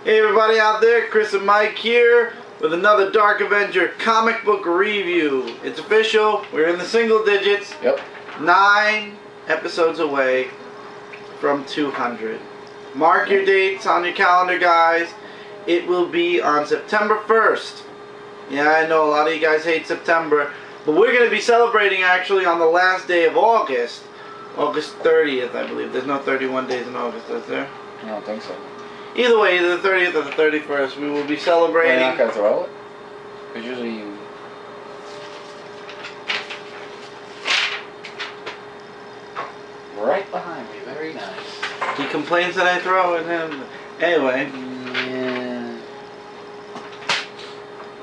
Hey everybody out there, Chris and Mike here with another Dark Avenger Comic Book review. It's official, we're in the single digits. Yep. 9 episodes away from 200. Mark your dates on your calendar, guys. It will be on September 1st. Yeah, I know a lot of you guys hate September, but we're going to be celebrating actually on the last day of August. August 30th, I believe. There's no 31 days in August, is there? I don't think so. Either way, either the 30th or the 31st, we will be celebrating. You're not going to throw it? Because usually you... Right behind me, very nice. He complains that I throw at him. Anyway. Yeah.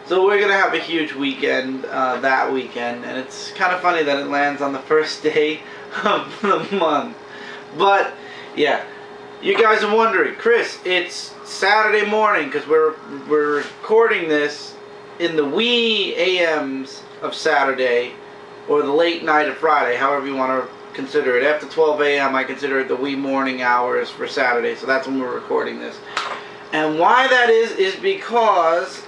So we're going to have a huge weekend that weekend, and it's kind of funny that it lands on the first day of the month. But, yeah. You guys are wondering, Chris, it's Saturday morning because we're recording this in the wee AMs of Saturday or the late night of Friday, however you want to consider it. After 12 a.m. I consider it the wee morning hours for Saturday, so that's when we're recording this. And why that is because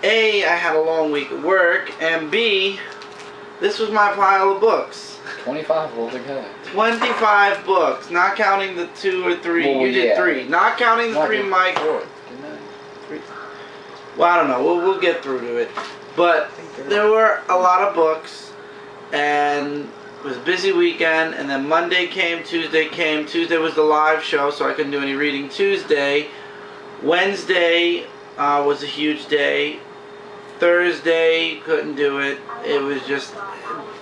A, I had a long week at work, and B, this was my pile of books. 25 altogether. 25 books, not counting the 2 or 3. Well, you did 3. Not counting the 3, Mike. 4, didn't I? 3. Well, I don't know. We'll get through to it. But there were a lot of books, and it was a busy weekend, and then Monday came, Tuesday came. Tuesday was the live show, so I couldn't do any reading Tuesday. Wednesday was a huge day. Thursday, couldn't do it. It was just...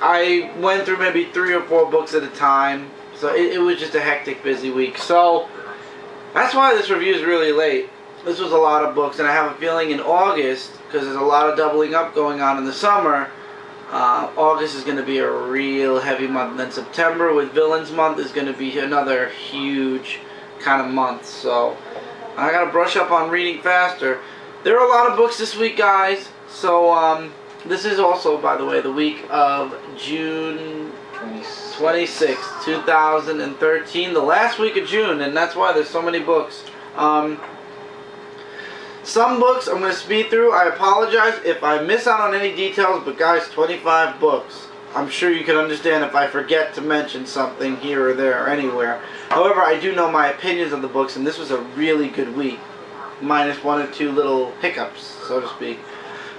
I went through maybe 3 or 4 books at a time, so it was just a hectic, busy week. So that's why this review is really late. This was a lot of books, and I have a feeling in August, because there's a lot of doubling up going on in the summer, August is going to be a real heavy month. And then September with Villains Month is going to be another huge kind of month. So I got to brush up on reading faster. There are a lot of books this week, guys. So this is also, by the way, the week of June 26th, 2013, the last week of June, and that's why there's so many books. Some books I'm going to speed through. I apologize if I miss out on any details, but guys, 25 books. I'm sure you can understand if I forget to mention something here or there or anywhere. However, I do know my opinions on the books, and this was a really good week, minus 1 or 2 little hiccups, so to speak.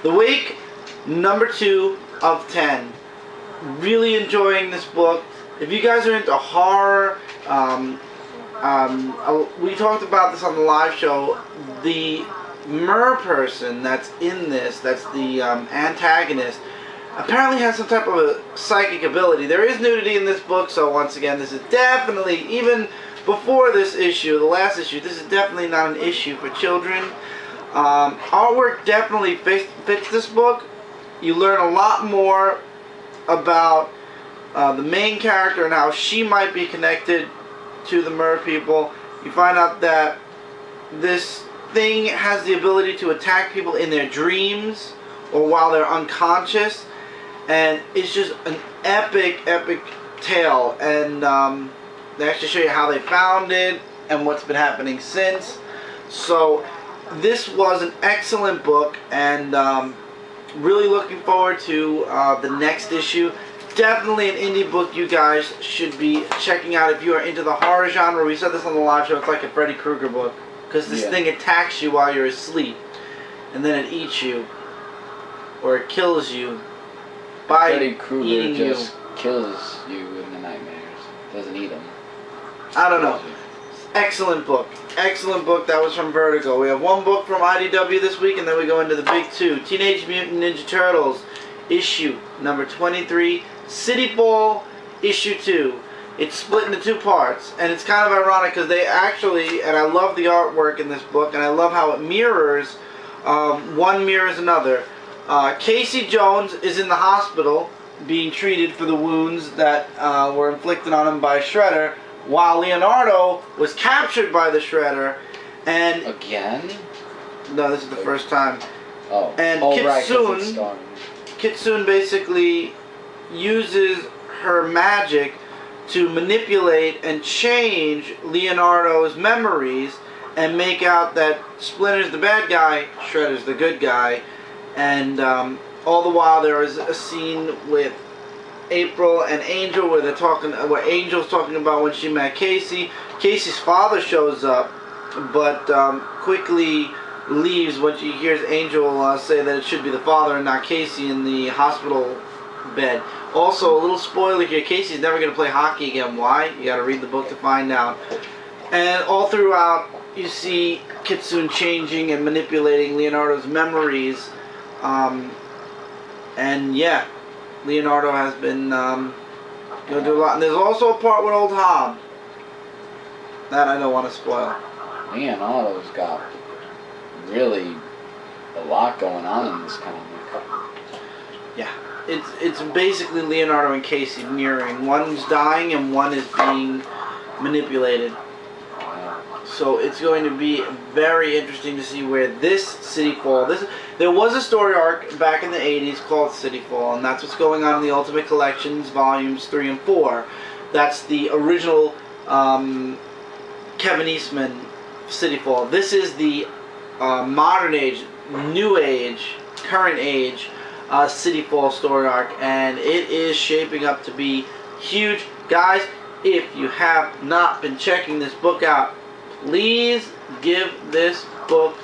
The week... Number 2 of 10. Really enjoying this book. If you guys are into horror, we talked about this on the live show. The mer person that's in this, that's the antagonist, apparently has some type of a psychic ability. There is nudity in this book, so once again, this is definitely, even before this issue, the last issue, this is definitely not an issue for children. Artwork definitely fits this book. You learn a lot more about the main character and how she might be connected to the mer people. You find out that this thing has the ability to attack people in their dreams or while they're unconscious. And it's just an epic, epic tale. And they actually show you how they found it and what's been happening since. So this was an excellent book, and really looking forward to the next issue. Definitely an indie book you guys should be checking out if you are into the horror genre. We said this on the live show, it's like a Freddy Krueger book. Because this thing attacks you while you're asleep. And then it eats you. Or it kills you by Freddy Krueger eating just you. kills you in the nightmares. Doesn't eat them. I don't know. Excellent book. Excellent book. That was from Vertigo. We have 1 book from IDW this week, and then we go into the big 2. Teenage Mutant Ninja Turtles, issue number 23. City Fall, issue 2. It's split into 2 parts, and it's kind of ironic because they actually, and I love the artwork in this book, and I love how it mirrors, one mirrors another. Casey Jones is in the hospital being treated for the wounds that were inflicted on him by Shredder, while Leonardo was captured by the Shredder, and... Again? No, this is the first time. Oh. And Kitsune basically uses her magic to manipulate and change Leonardo's memories and make out that Splinter's the bad guy, Shredder's the good guy, and all the while there is a scene with April and Angel where they're talking, where Angel's talking about when she met Casey. Casey's father shows up, but quickly leaves when she hears Angel say that it should be the father and not Casey in the hospital bed. Also, a little spoiler here, Casey's never going to play hockey again. Why? You got to read the book to find out. And all throughout, you see Kitsune changing and manipulating Leonardo's memories. And yeah, Leonardo has been going to do a lot. And there's also a part with old Hob. That I don't want to spoil. Leonardo's got really a lot going on in this comic. Yeah. It's basically Leonardo and Casey mirroring. One's dying and one is being manipulated. So it's going to be very interesting to see where this City Fall. There was a story arc back in the 80s called City Fall, and that's what's going on in the Ultimate Collections Volumes 3 and 4. That's the original Kevin Eastman City Fall. This is the modern age, new age, current age City Fall story arc, and it is shaping up to be huge. Guys, if you have not been checking this book out, please give this book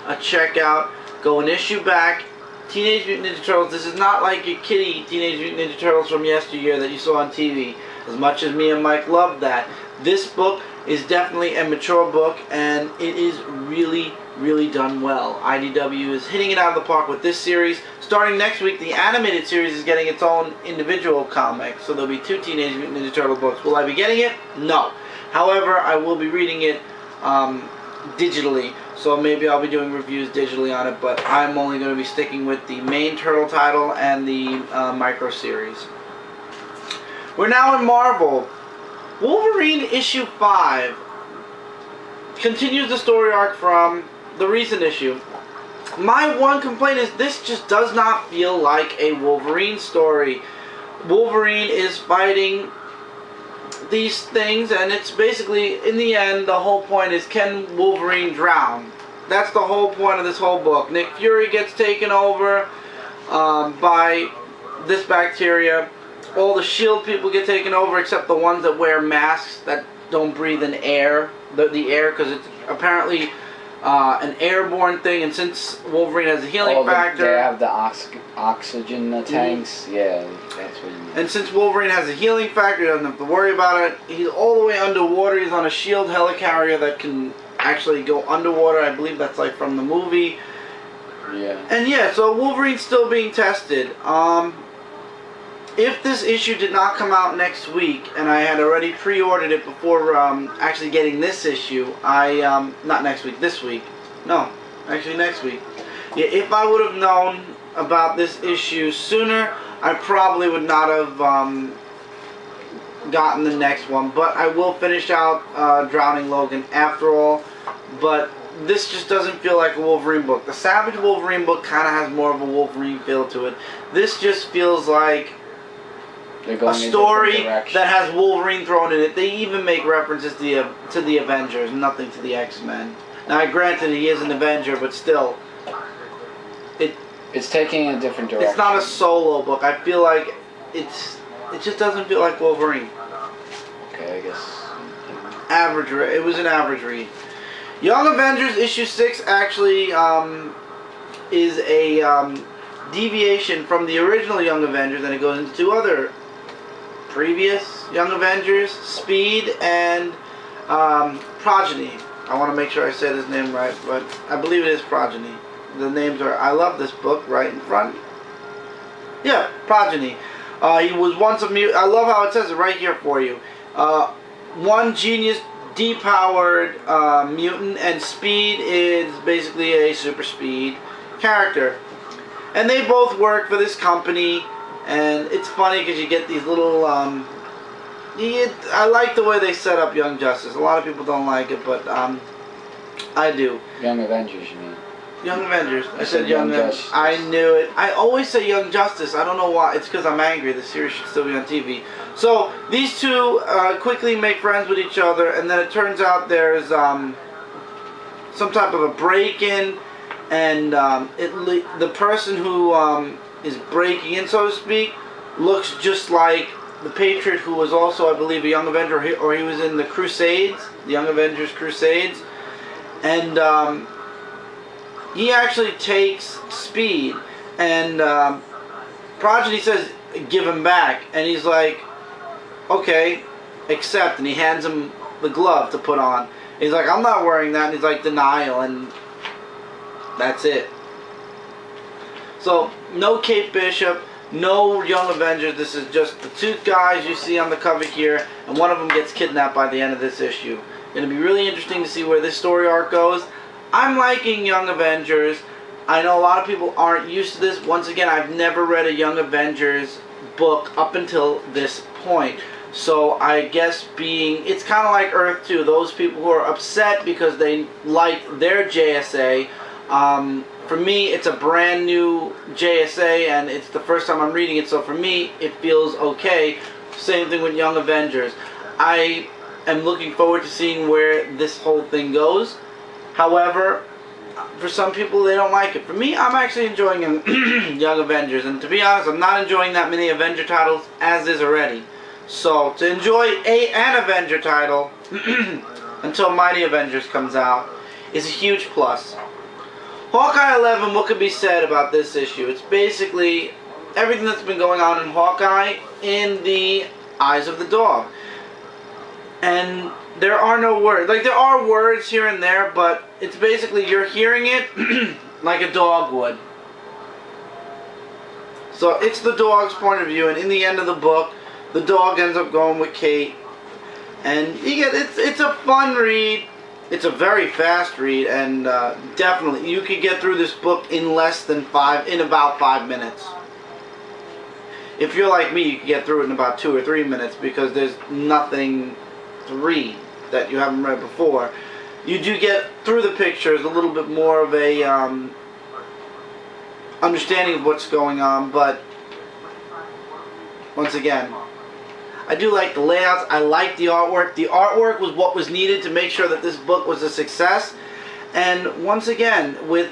a check out. Go an issue back. Teenage Mutant Ninja Turtles, this is not like your kiddie Teenage Mutant Ninja Turtles from yesteryear that you saw on TV. As much as me and Mike loved that, this book is definitely a mature book, and it is really, really done well. IDW is hitting it out of the park with this series. Starting next week, the animated series is getting its own individual comic, so there'll be 2 Teenage Mutant Ninja Turtle books. Will I be getting it? No. However, I will be reading it digitally, so maybe I'll be doing reviews digitally on it, but I'm only going to be sticking with the main Turtle title and the micro series. We're now in Marvel. Wolverine issue 5 continues the story arc from the recent issue. My one complaint is this just does not feel like a Wolverine story. Wolverine is fighting these things, and it's basically, in the end, the whole point is, can Wolverine drown? That's the whole point of this whole book. Nick Fury gets taken over by this bacteria. All the SHIELD people get taken over except the ones that wear masks that don't breathe in air, the air, because it's apparently an airborne thing, and since Wolverine has a healing factor... They have the oxygen tanks, yeah, that's what you mean. And since Wolverine has a healing factor, he doesn't have to worry about it. He's all the way underwater. He's on a SHIELD helicarrier that can actually go underwater. I believe that's like from the movie. Yeah. And yeah, so Wolverine's still being tested. If this issue did not come out next week, and I had already pre-ordered it before actually getting this issue, not next week, this week. No, actually next week. Yeah, if I would have known about this issue sooner, I probably would not have gotten the next one. But I will finish out Drowning Logan after all. But this just doesn't feel like a Wolverine book. The Savage Wolverine book kind of has more of a Wolverine feel to it. This just feels like a story that has Wolverine thrown in it. They even make references to the Avengers, nothing to the X-Men. Now, granted, he is an Avenger, but still, it's taking a different direction. It's not a solo book. I feel like it just doesn't feel like Wolverine. Okay, I guess. Average. It was an average read. Young Avengers issue 6 actually is a deviation from the original Young Avengers, and it goes into 2 other previous Young Avengers, Speed and Progeny. I want to make sure I said his name right, but I believe it is Progeny. The names are, I love this book right in front. Yeah, Progeny. He was once a mutant. I love how it says it right here for you. One genius, depowered mutant, and Speed is basically a super speed character. And they both work for this company, and it's funny because you get these little, I like the way they set up Young Justice. A lot of people don't like it, but I do. Young Avengers, you mean? Young Avengers. I said Young Justice. I knew it. I always say Young Justice. I don't know why. It's because I'm angry. The series should still be on TV. So, these two quickly make friends with each other, and then it turns out there's some type of a break-in, and the person who is breaking in, so to speak, looks just like the Patriot, who was also, I believe, a Young Avenger, or he was in the Crusades, the Young Avengers Crusades, and he actually takes Speed, and Progeny says, give him back, and he's like, okay, accept, and he hands him the glove to put on. He's like, I'm not wearing that, and he's like, denial, and that's it. So, no Kate Bishop, no Young Avengers. This is just the two guys you see on the cover here, and one of them gets kidnapped by the end of this issue. Going to be really interesting to see where this story arc goes. I'm liking Young Avengers. I know a lot of people aren't used to this. Once again, I've never read a Young Avengers book up until this point. So I guess it's kind of like Earth 2. Those people who are upset because they like their JSA. For me, it's a brand new JSA, and it's the first time I'm reading it, so for me, it feels okay. Same thing with Young Avengers. I am looking forward to seeing where this whole thing goes. However, for some people, they don't like it. For me, I'm actually enjoying Young Avengers, and to be honest, I'm not enjoying that many Avenger titles as is already. So, to enjoy an Avenger title until Mighty Avengers comes out is a huge plus. Hawkeye 11, what could be said about this issue? It's basically everything that's been going on in Hawkeye in the eyes of the dog. And there are no words. Like, there are words here and there, but it's basically you're hearing it like a dog would. So it's the dog's point of view, and in the end of the book, the dog ends up going with Kate. And you get it's a fun read. It's a very fast read, and definitely you could get through this book in about 5 minutes. If you're like me, you can get through it in about 2 or 3 minutes because there's nothing to read that you haven't read before. You do get through the pictures a little bit more of a understanding of what's going on, but once again, I do like the layouts. I like the artwork. The artwork was what was needed to make sure that this book was a success. And once again, with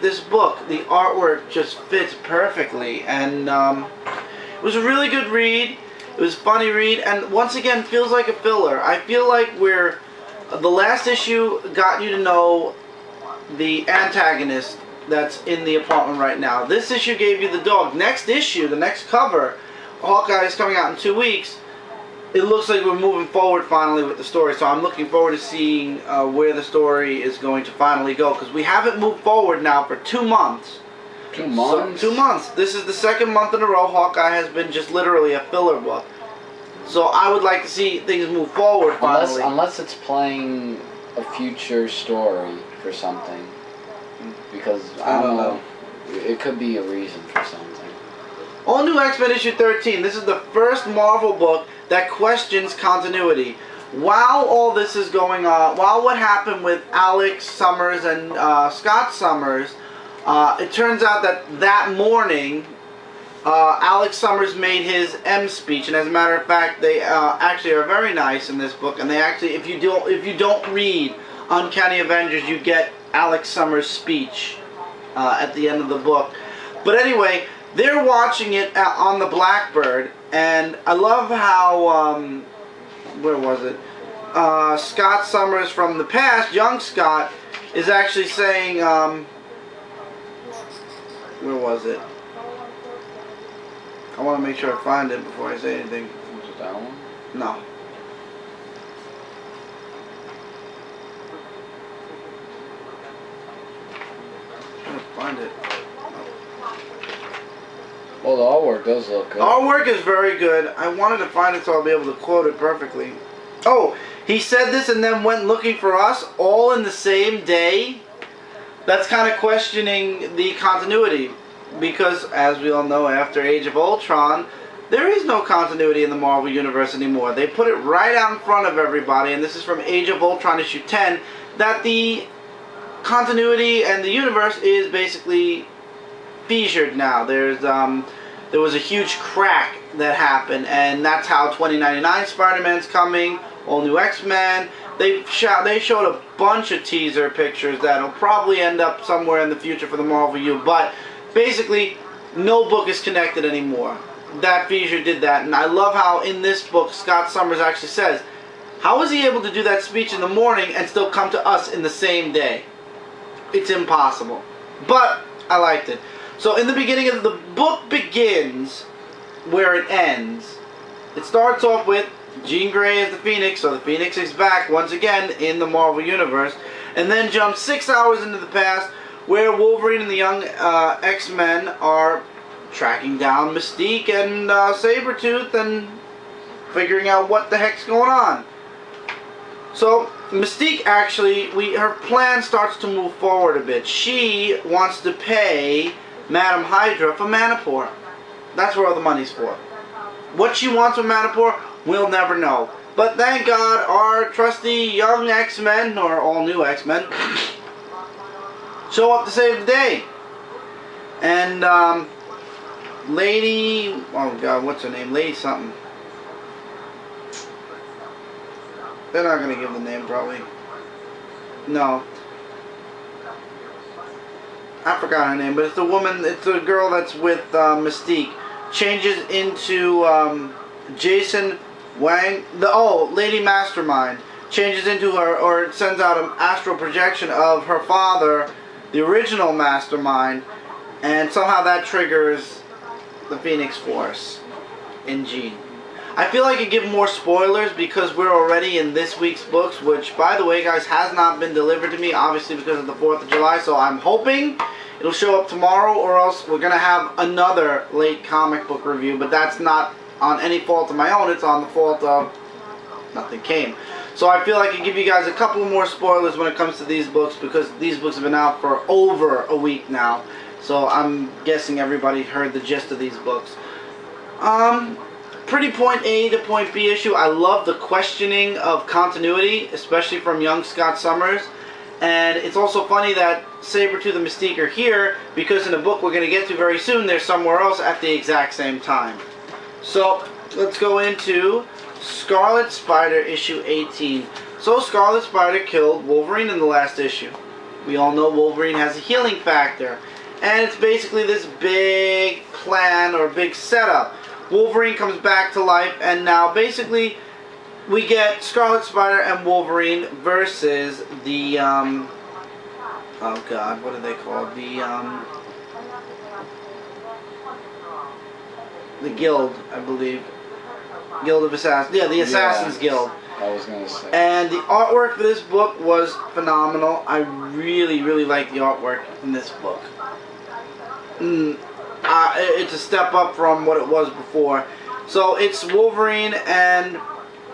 this book, the artwork just fits perfectly. And it was a really good read. It was a funny read. And once again, feels like a filler. I feel like the last issue got you to know the antagonist that's in the apartment right now. This issue gave you the dog. Next issue, the next cover, Hawkeye is coming out in 2 weeks. It looks like we're moving forward finally with the story, so I'm looking forward to seeing where the story is going to finally go, because we haven't moved forward now for 2 months. 2 months? So, 2 months. This is the second month in a row Hawkeye has been just literally a filler book. So I would like to see things move forward finally. Unless it's playing a future story for something. Because, I don't know. It could be a reason for something. All New X-Men issue 13. This is the first Marvel book that questions continuity. While all this is going on, while what happened with Alex Summers and Scott Summers, it turns out that morning, Alex Summers made his M speech, and as a matter of fact, they actually are very nice in this book. And they actually, if you don't read Uncanny Avengers, you get Alex Summers' speech at the end of the book. But anyway, they're watching it on the Blackbird, and I love how, where was it? Scott Summers from the past, young Scott, is actually saying, where was it? I want to make sure I find it before I say anything. Was it that one? No. I'm trying to find it. Well, the artwork does look good. Artwork is very good. I wanted to find it so I'll be able to quote it perfectly. Oh, he said this and then went looking for us all in the same day? That's kind of questioning the continuity. Because, as we all know, after Age of Ultron, there is no continuity in the Marvel Universe anymore. They put it right out in front of everybody, and this is from Age of Ultron issue 10, that the continuity and the universe is basically fissured now. There was a huge crack that happened, and that's how 2099 Spider-Man's coming, all new X-Men. They showed a bunch of teaser pictures that'll probably end up somewhere in the future for the Marvel U, but basically, no book is connected anymore. That feature did that, and I love how in this book, Scott Summers actually says, how was he able to do that speech in the morning and still come to us in the same day? It's impossible. But I liked it. So in the beginning of the book begins where it ends. It starts off with Jean Grey as the Phoenix, so the Phoenix is back once again in the Marvel Universe, and then jumps 6 hours into the past where Wolverine and the young X-Men are tracking down Mystique and Sabretooth and figuring out what the heck's going on. So Mystique actually, her plan starts to move forward a bit. She wants to pay Madam Hydra for Manipur. That's where all the money's for. What she wants from Manipur, we'll never know. But thank God our trusty young X-Men, or all new X-Men, show up to save the day. And Lady, oh God, what's her name? Lady something. They're not going to give the name, probably. No. I forgot her name, but it's the woman, it's the girl that's with Mystique. Changes into Jason Wang. Lady Mastermind. Changes into her, or sends out an astral projection of her father, the original Mastermind, and somehow that triggers the Phoenix Force in Jean. I feel like I give more spoilers because we're already in this week's books, which, by the way, guys, has not been delivered to me, obviously because of the 4th of July, so I'm hoping it'll show up tomorrow, or else we're going to have another late comic book review, but that's not on any fault of my own, it's on the fault of nothing came. So I feel like I can give you guys a couple more spoilers when it comes to these books, because these books have been out for over a week now, so I'm guessing everybody heard the gist of these books. Pretty point A to point B issue. I love the questioning of continuity, especially from young Scott Summers. And it's also funny that Sabretooth and Mystique are here, because in a book we're going to get to very soon, they're somewhere else at the exact same time. So, let's go into Scarlet Spider issue 18. So, Scarlet Spider killed Wolverine in the last issue. We all know Wolverine has a healing factor. And it's basically this big plan, or big setup. Wolverine comes back to life, and now basically we get Scarlet Spider and Wolverine versus the, oh God, what are they called? The Guild, I believe. Guild of Assassins. Yeah, the Assassins Guild. I was going to say. And the artwork for this book was phenomenal. I really, really like the artwork in this book. It's a step up from what it was before. So it's Wolverine and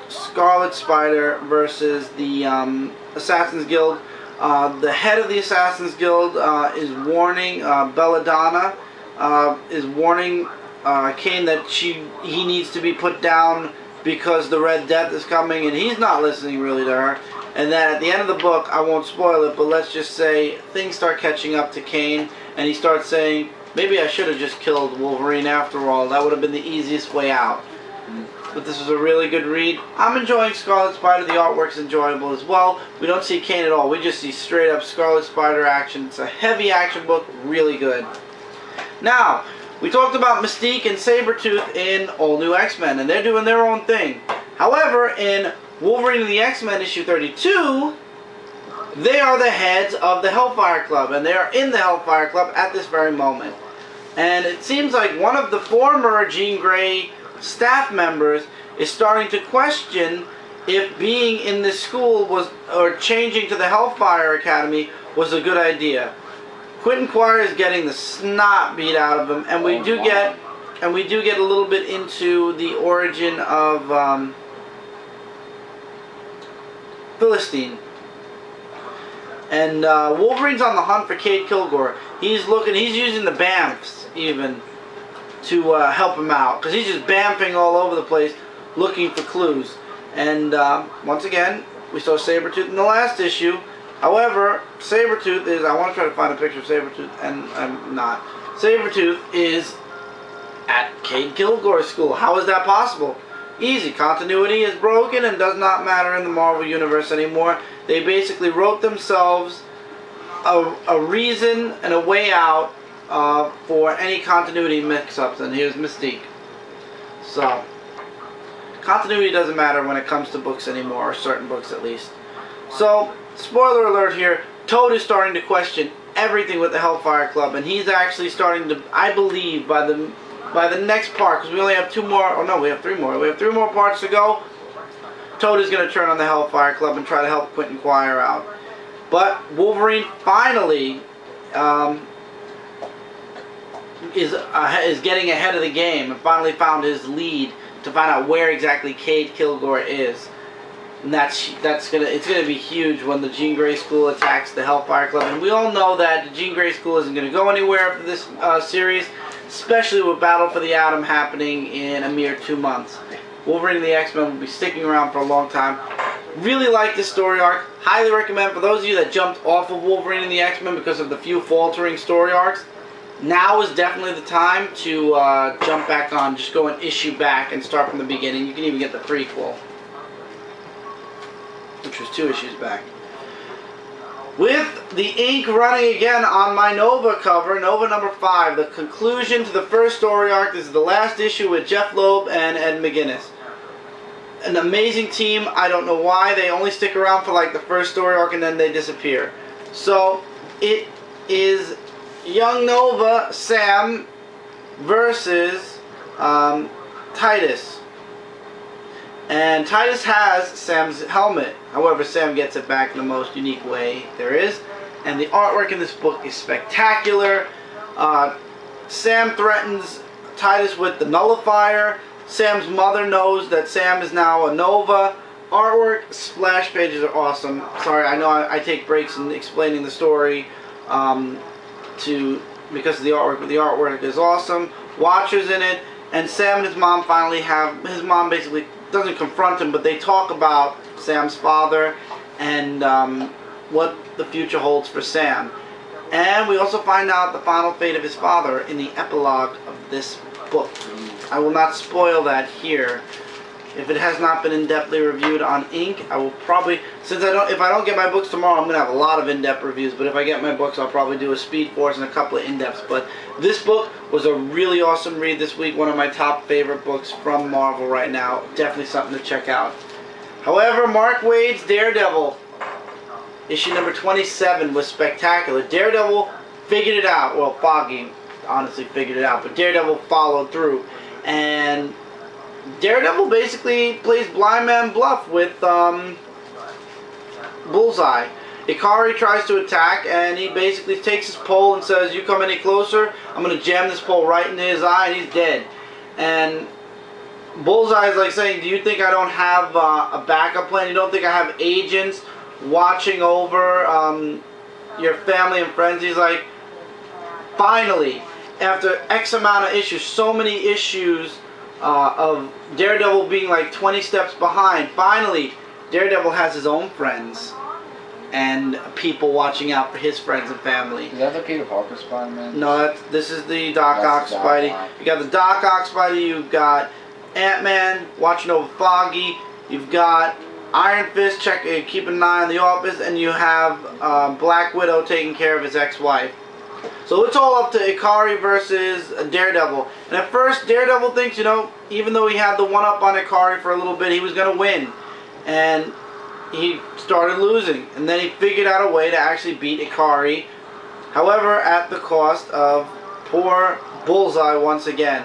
Scarlet Spider versus the Assassin's Guild. The head of the Assassin's Guild is warning Belladonna, is warning Kane that he needs to be put down because the Red Death is coming, and he's not listening really to her. And then at the end of the book, I won't spoil it, but let's just say things start catching up to Kane, and he starts saying, maybe I should have just killed Wolverine after all. That would have been the easiest way out. But this was a really good read. I'm enjoying Scarlet Spider. The artwork's enjoyable as well. We don't see Kane at all. We just see straight up Scarlet Spider action. It's a heavy action book. Really good. Now, we talked about Mystique and Sabretooth in All New X-Men, and they're doing their own thing. However, in Wolverine and the X-Men issue 32, they are the heads of the Hellfire Club, and they are in the Hellfire Club at this very moment. And it seems like one of the former Jean Grey staff members is starting to question if being in this school was, or changing to the Hellfire Academy was a good idea. Quentin Quire is getting the snot beat out of him, and we do get a little bit into the origin of Philistine. And Wolverine's on the hunt for Cade Kilgore. He's using the BAMFs even to help him out, because he's just BAMFing all over the place looking for clues. And once again, we saw Sabretooth in the last issue. However, Sabretooth is, I want to try to find a picture of Sabretooth, and I'm not. Sabretooth is at Cade Kilgore's school. How is that possible? Easy. Continuity is broken and does not matter in the Marvel Universe anymore. They basically wrote themselves a reason and a way out for any continuity mix-ups, and here's Mystique. So, continuity doesn't matter when it comes to books anymore, or certain books at least. So, spoiler alert here, Toad is starting to question everything with the Hellfire Club, and he's actually starting to, I believe, by the next part, because we only have 2 more, oh no, we have 3 more. We have 3 more parts to go. Toad is going to turn on the Hellfire Club and try to help Quentin Quire out. But Wolverine finally is getting ahead of the game and finally found his lead to find out where exactly Cade Kilgore is. And it's gonna be huge when the Jean Grey School attacks the Hellfire Club. And we all know that the Jean Grey School isn't gonna go anywhere for this series, especially with Battle for the Atom happening in a mere 2 months. Wolverine and the X-Men will be sticking around for a long time. Really like this story arc. Highly recommend for those of you that jumped off of Wolverine and the X-Men because of the few faltering story arcs. Now is definitely the time to jump back on. Just go an issue back and start from the beginning. You can even get the prequel, which was 2 issues back. With the ink running again on my Nova cover, Nova number 5, the conclusion to the first story arc. This is the last issue with Jeff Loeb and Ed McGuinness. An amazing team. I don't know why. They only stick around for like the first story arc and then they disappear. So, it is young Nova, Sam, versus Titus. And Titus has Sam's helmet. However, Sam gets it back in the most unique way there is. And the artwork in this book is spectacular. Sam threatens Titus with the nullifier. Sam's mother knows that Sam is now a Nova. Artwork, splash pages are awesome. Sorry, I know I take breaks in explaining the story because of the artwork, but the artwork is awesome. Watcher's in it, and Sam and his mom finally have, his mom basically doesn't confront him, but they talk about Sam's father and what the future holds for Sam. And we also find out the final fate of his father in the epilogue of this book. I will not spoil that here. If it has not been in-depthly reviewed on ink, I will probably, if I don't get my books tomorrow, I'm going to have a lot of in-depth reviews, but if I get my books, I'll probably do a Speed Force and a couple of in-depths. But this book was a really awesome read this week, one of my top favorite books from Marvel right now. Definitely something to check out. However, Mark Waid's Daredevil, issue number 27, was spectacular. Daredevil figured it out. Well, Foggy honestly figured it out, but Daredevil followed through. And Daredevil basically plays blind man bluff with Bullseye. Ikari tries to attack, and he basically takes his pole and says, "You come any closer, I'm going to jam this pole right into his eye," and he's dead. And Bullseye is like saying, "Do you think I don't have a backup plan? You don't think I have agents watching over your family and friends?" He's like, finally, after X amount of issues, so many issues of Daredevil being like 20 steps behind, finally Daredevil has his own friends and people watching out for his friends and family. Is that the Peter Parker Spider-Man? No, this is the Doc Ock Spidey. You got the Doc Ock Spidey, you've got Ant-Man watching over Foggy, you've got Iron Fist keeping an eye on the office, and you have Black Widow taking care of his ex-wife. So it's all up to Ikari versus Daredevil. And at first, Daredevil thinks, you know, even though he had the one-up on Ikari for a little bit, he was going to win. And he started losing. And then he figured out a way to actually beat Ikari. However, at the cost of poor Bullseye once again.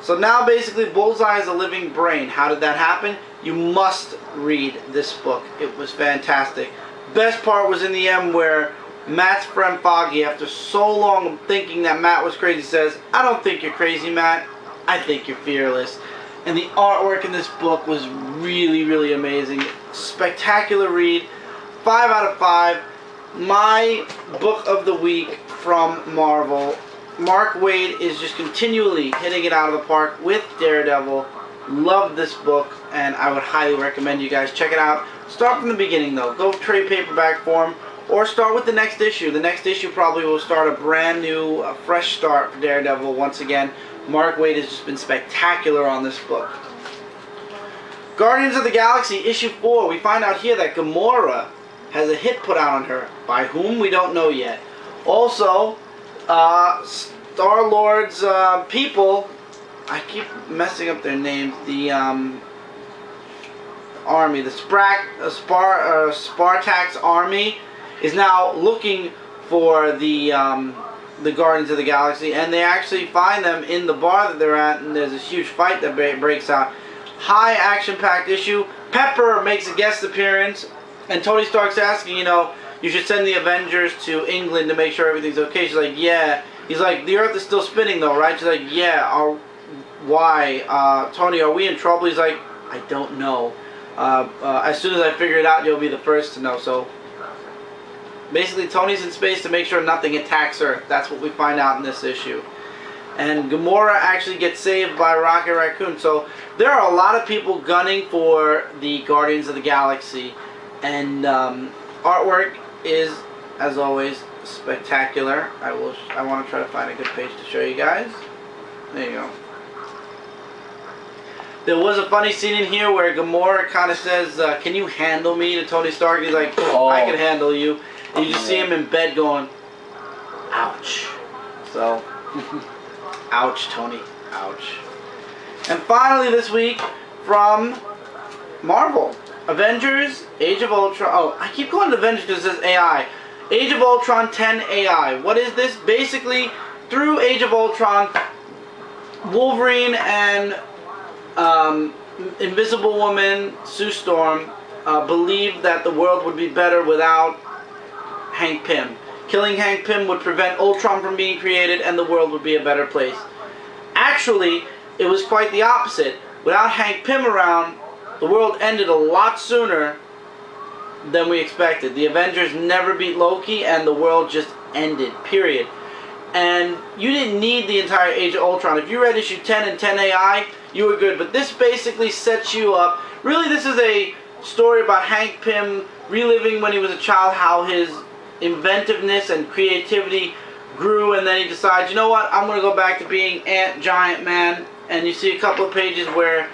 So now basically Bullseye is a living brain. How did that happen? You must read this book. It was fantastic. Best part was in the end where Matt's friend Foggy, after so long of thinking that Matt was crazy, says, "I don't think you're crazy, Matt. I think you're fearless." And the artwork in this book was really, really amazing. Spectacular read. 5 out of 5. My book of the week from Marvel. Mark Waid is just continually hitting it out of the park with Daredevil. Love this book, and I would highly recommend you guys check it out. Start from the beginning, though. Go trade paperback form. Or start with the next issue. The next issue probably will start a brand new, fresh start for Daredevil once again. Mark Waid has just been spectacular on this book. Guardians of the Galaxy issue 4. We find out here that Gamora has a hit put out on her. By whom, we don't know yet. Also, Star-Lord's people, I keep messing up their names, the army, the Spartax army is now looking for the Guardians of the Galaxy, and they actually find them in the bar that they're at, and there's this huge fight that breaks out. High action-packed issue. Pepper makes a guest appearance, and Tony Stark's asking, you know, you should send the Avengers to England to make sure everything's okay. She's like, yeah. He's like, the Earth is still spinning though, right? She's like, yeah. Why? Tony, are we in trouble? He's like, I don't know. As soon as I figure it out, you'll be the first to know. So, basically, Tony's in space to make sure nothing attacks Earth. That's what we find out in this issue. And Gamora actually gets saved by Rocket Raccoon. So, there are a lot of people gunning for the Guardians of the Galaxy. And artwork is, as always, spectacular. I want to try to find a good page to show you guys. There you go. There was a funny scene in here where Gamora kind of says, can you handle me, to Tony Stark. He's like, I can handle you. And you just see him in bed going, ouch. So, ouch, Tony. Ouch. And finally this week, from Marvel, Avengers, Age of Ultron. Oh, I keep calling it Avengers because it says AI. Age of Ultron 10 AI. What is this? Basically, through Age of Ultron, Wolverine and Invisible Woman, Sue Storm, believed that the world would be better without Hank Pym. Killing Hank Pym would prevent Ultron from being created and the world would be a better place. Actually, it was quite the opposite. Without Hank Pym around, the world ended a lot sooner than we expected. The Avengers never beat Loki and the world just ended, period. And you didn't need the entire Age of Ultron. If you read issue 10 and 10 AI, you were good. But this basically sets you up. Really, this is a story about Hank Pym reliving when he was a child, how his inventiveness and creativity grew, and then he decides, you know what, I'm going to go back to being Giant Man. And you see a couple of pages where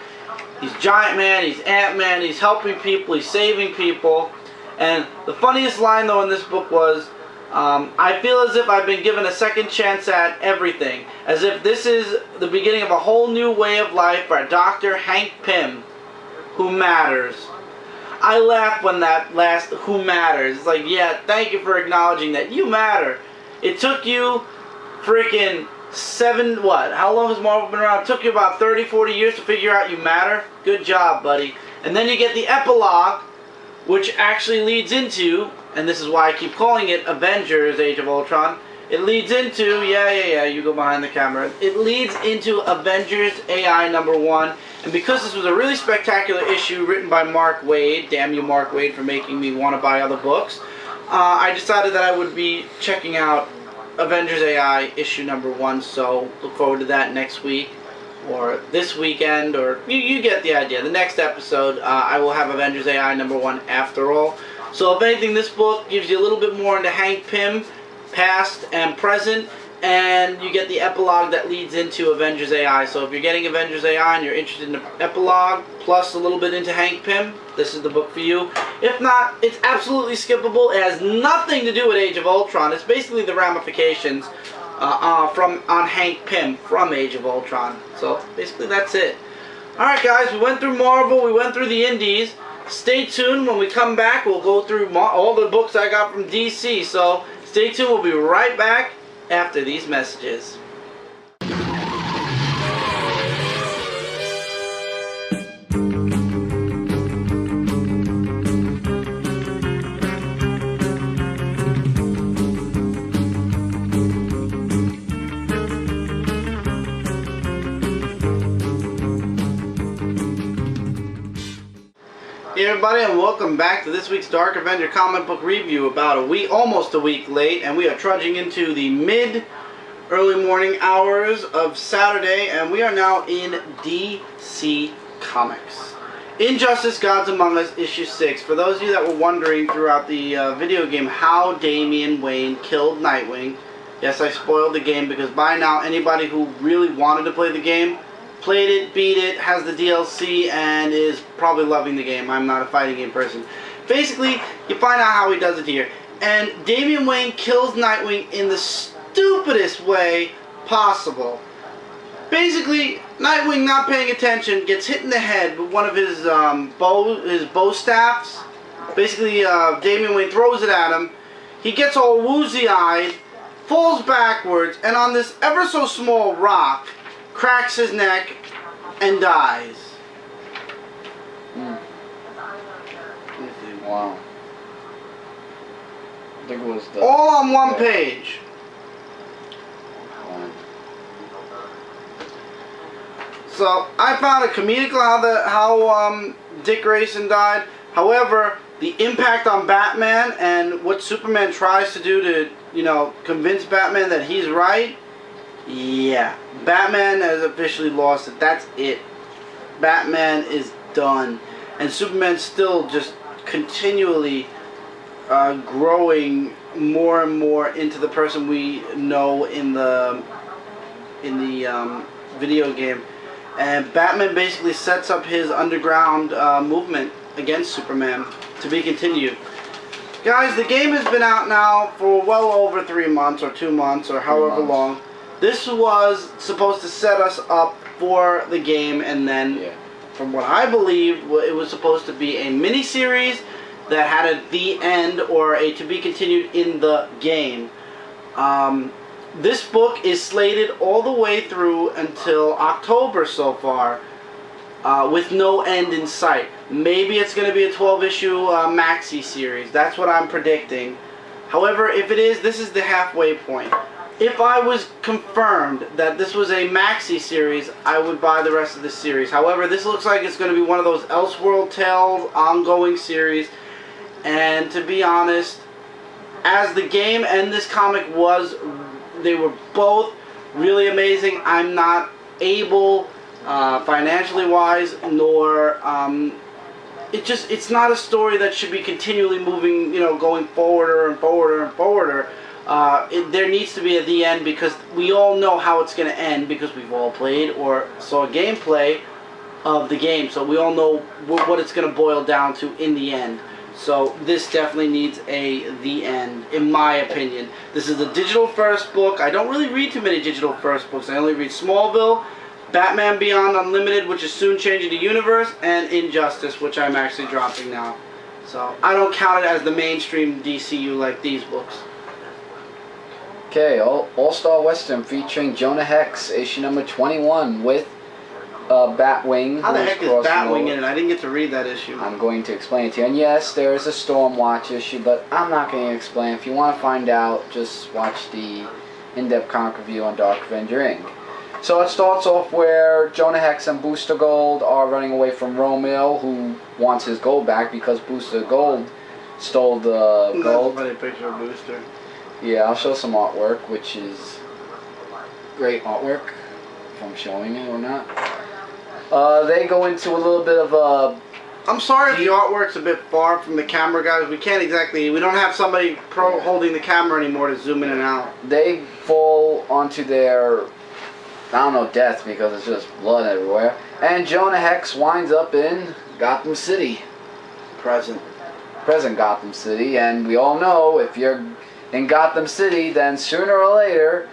he's Giant Man, he's Ant-Man, he's helping people, he's saving people. And the funniest line, though, in this book was, I feel as if I've been given a second chance at everything. As if this is the beginning of a whole new way of life for Dr. Hank Pym, who matters. I laughed when that last "who matters." It's like, yeah, thank you for acknowledging that you matter. It took you freaking how long has Marvel been around? It took you about 30, 40 years to figure out you matter. Good job, buddy. And then you get the epilogue, which actually leads into, and this is why I keep calling it Avengers Age of Ultron, it leads into, you go behind the camera, it leads into Avengers AI #1, and because this was a really spectacular issue written by Mark Waid, damn you Mark Waid for making me want to buy other books, I decided that I would be checking out Avengers AI issue #1, so look forward to that next week, or this weekend, or you get the idea. The next episode, I will have Avengers AI #1 after all. So if anything, this book gives you a little bit more into Hank Pym, past and present, and you get the epilogue that leads into Avengers AI. So if you're getting Avengers AI and you're interested in the epilogue, plus a little bit into Hank Pym, this is the book for you. If not, it's absolutely skippable. It has nothing to do with Age of Ultron. It's basically the ramifications on Hank Pym from Age of Ultron. So basically that's it. Alright guys, we went through Marvel, we went through the indies. Stay tuned. When we come back, we'll go through all the books I got from DC. So stay tuned. We'll be right back after these messages. Hey everybody, and welcome back to this week's Dark Avenger Comic Book Review. About almost a week late, and we are trudging into the early morning hours of Saturday, and we are now in DC Comics. Injustice: Gods Among Us, issue 6. For those of you that were wondering throughout the video game how Damian Wayne killed Nightwing, yes, I spoiled the game because by now anybody who really wanted to play the game played it, beat it, has the DLC, and is probably loving the game. I'm not a fighting game person. Basically, you find out how he does it here. And Damian Wayne kills Nightwing in the stupidest way possible. Basically, Nightwing, not paying attention, gets hit in the head with one of his bow staffs. Basically, Damian Wayne throws it at him. He gets all woozy-eyed, falls backwards, and on this ever so small rock, cracks his neck and dies. Wow. I think it was the... All on one page. So I found it comical how Dick Grayson died. However, the impact on Batman and what Superman tries to do to, you know, convince Batman that he's right. Yeah, Batman has officially lost it. That's it. Batman is done, and Superman's still just continually growing more and more into the person we know in the video game. And Batman basically sets up his underground movement against Superman to be continued. Guys, the game has been out now for well over 3 months or 2 months or however long. This was supposed to set us up for the game, and then, from what I believe, it was supposed to be a mini-series that had a the end or a to be continued in the game. This book is slated all the way through until October so far, with no end in sight. Maybe it's going to be a 12-issue maxi series. That's what I'm predicting. However, if it is, this is the halfway point. If I was confirmed that this was a maxi series, I would buy the rest of the series. However, this looks like it's going to be one of those Elseworld Tales ongoing series. And to be honest, as the game and this comic they were both really amazing. I'm not able, financially wise, nor it's not a story that should be continually moving, you know, going forwarder and forwarder and forwarder. There needs to be at the end, because we all know how it's going to end, because we've all played or saw gameplay of the game, so we all know what it's going to boil down to in the end. So this definitely needs the end, in my opinion. This is a digital first book. I don't really read too many digital first books. I only read Smallville, Batman Beyond Unlimited, which is soon changing the universe, and Injustice, which I'm actually dropping now. So I don't count it as the mainstream DCU like these books. Okay, All-Star Western featuring Jonah Hex, issue number 21 with Batwing. How the heck is Batwing in it? I didn't get to read that issue. I'm going to explain it to you. And yes, there is a Stormwatch issue, but I'm not going to explain. If you want to find out, just watch the in-depth comic review on Dark Avenger Inc. So it starts off where Jonah Hex and Booster Gold are running away from Romeo, who wants his gold back because Booster Gold stole the gold. That's a funny picture of Booster. Yeah, I'll show some artwork, which is great artwork, if I'm showing it or not. They go into a little bit of a... I'm sorry if the artwork's a bit far from the camera, guys. We don't have somebody holding the camera anymore to zoom in and out. They fall onto their, I don't know, death, because it's just blood everywhere. And Jonah Hex winds up in Gotham City. Present Gotham City. And we all know, if you're in Gotham City, then sooner or later,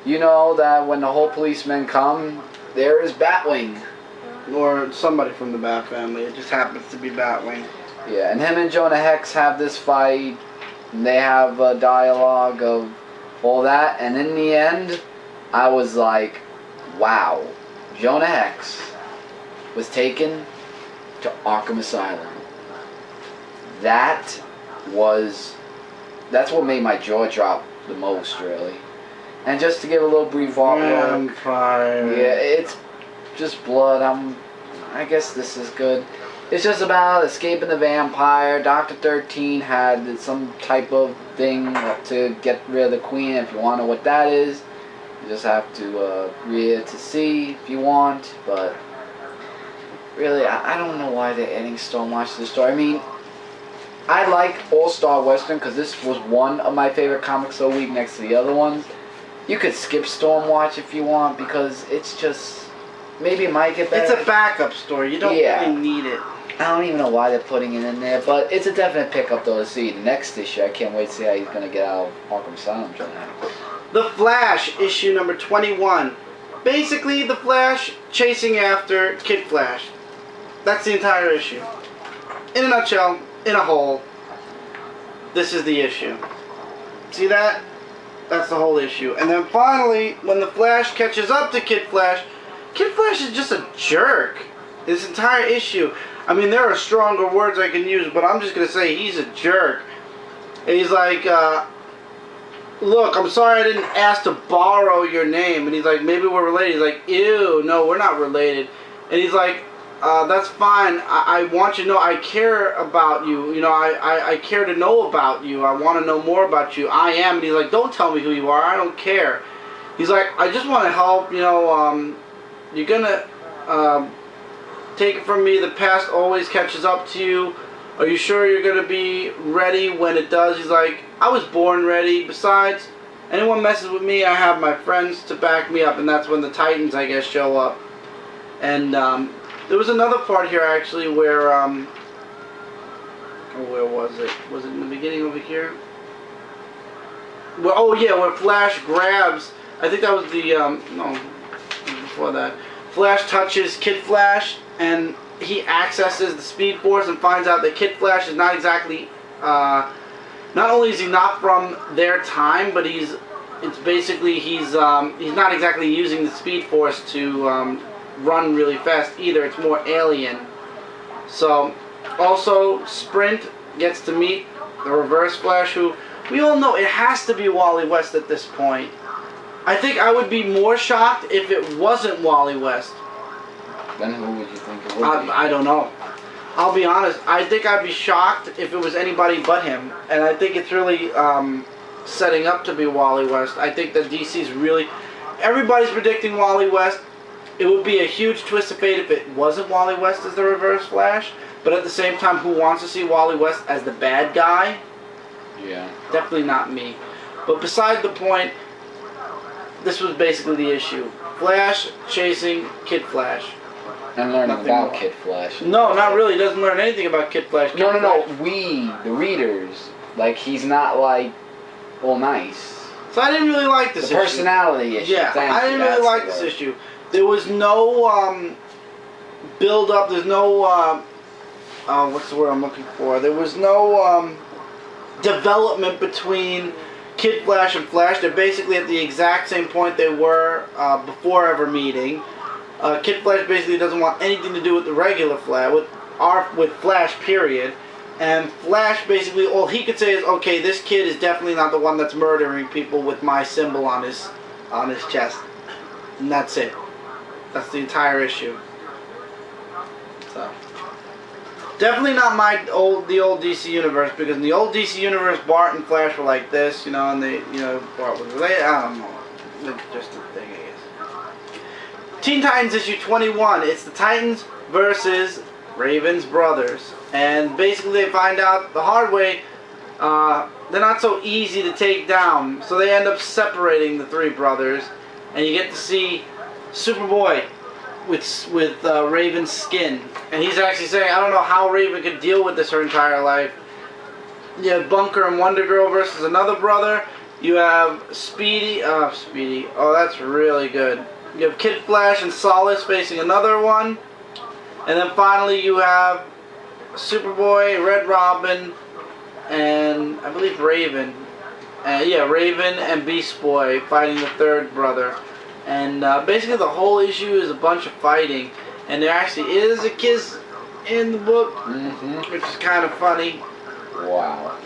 you know that when the whole policemen come, there is Batwing. Or somebody from the Bat family. It just happens to be Batwing. Yeah, and him and Jonah Hex have this fight. And they have a dialogue of all that. And in the end, I was like, wow. Jonah Hex was taken to Arkham Asylum. That's what made my jaw drop the most, really. And just to give a little brief artwork. Yeah, it's just blood. I guess this is good. It's just about escaping the vampire. Dr. 13 had some type of thing to get rid of the queen. If you want to know what that is, you just have to read it to see if you want. But really, I don't know why they're adding so much to the story. I mean, I like All-Star Western because this was one of my favorite comics of the week, next to the other ones. You could skip Stormwatch if you want, because it's just maybe it might get better. It's a backup story. You don't really need it. I don't even know why they're putting it in there, but it's a definite pickup though to see. The next issue, I can't wait to see how he's gonna get out of Arkham Asylum. The Flash, issue number 21. Basically, the Flash chasing after Kid Flash. That's the entire issue. In a nutshell, in a whole, this is the issue. See that? That's the whole issue. And then finally, when the Flash catches up to Kid Flash is just a jerk. This entire issue. I mean, there are stronger words I can use, but I'm just going to say he's a jerk. And he's like, look, I'm sorry I didn't ask to borrow your name. And he's like, maybe we're related. He's like, ew, no, we're not related. And he's like, that's fine. I want you to know I care about you. You know, I care to know about you. I want to know more about you. I am. And he's like, don't tell me who you are. I don't care. He's like, I just want to help. You know, you're going to take it from me. The past always catches up to you. Are you sure you're going to be ready when it does? He's like, I was born ready. Besides, anyone messes with me, I have my friends to back me up. And that's when the Titans, I guess, show up. And there was another part here, actually, where, where was it? Was it in the beginning over here? Well, oh, yeah, where Flash grabs, I think that was the, no, before that. Flash touches Kid Flash, and he accesses the Speed Force and finds out that Kid Flash is not exactly, not only is he not from their time, but it's basically, he's not exactly using the Speed Force to, run really fast either. It's more alien. So, also, Sprint gets to meet the Reverse Flash, who we all know it has to be Wally West at this point. I think I would be more shocked if it wasn't Wally West. Then who would you think it would be? I don't know. I'll be honest. I think I'd be shocked if it was anybody but him. And I think it's really setting up to be Wally West. I think that DC's really... Everybody's predicting Wally West. It would be a huge twist of fate if it wasn't Wally West as the Reverse Flash. But at the same time, who wants to see Wally West as the bad guy? Yeah. Definitely not me. But beside the point, this was basically the issue. Flash chasing Kid Flash. And learning about Kid Flash. No, not really. He doesn't learn anything about Kid Flash. No. We, the readers, like, he's not, like, all nice. So I didn't really like this issue. The personality issue. Yeah, I didn't really like this issue. There was no build up. There's no what's the word I'm looking for? There was no development between Kid Flash and Flash. They're basically at the exact same point they were before ever meeting. Kid Flash basically doesn't want anything to do with the regular Flash, with Flash, period. And Flash basically, all he could say is, okay, this kid is definitely not the one that's murdering people with my symbol on his chest. And that's it. That's the entire issue. So, definitely not the old DC universe, because in the old DC universe, Bart and Flash were like this, you know, and Bart was related. I don't know. It's just a thing, I guess. Teen Titans issue 21. It's the Titans versus Raven's brothers, and basically they find out the hard way. They're not so easy to take down, so they end up separating the three brothers, and you get to see Superboy with Raven's skin, and he's actually saying, I don't know how Raven could deal with this her entire life. You have Bunker and Wonder Girl versus another brother. You have Speedy. Oh, that's really good. You have Kid Flash and Solace facing another one, and then finally you have Superboy, Red Robin, and I believe Raven. Raven and Beast Boy fighting the third brother. And basically the whole issue is a bunch of fighting. And there actually is a kiss in the book, which is kind of funny. Wow.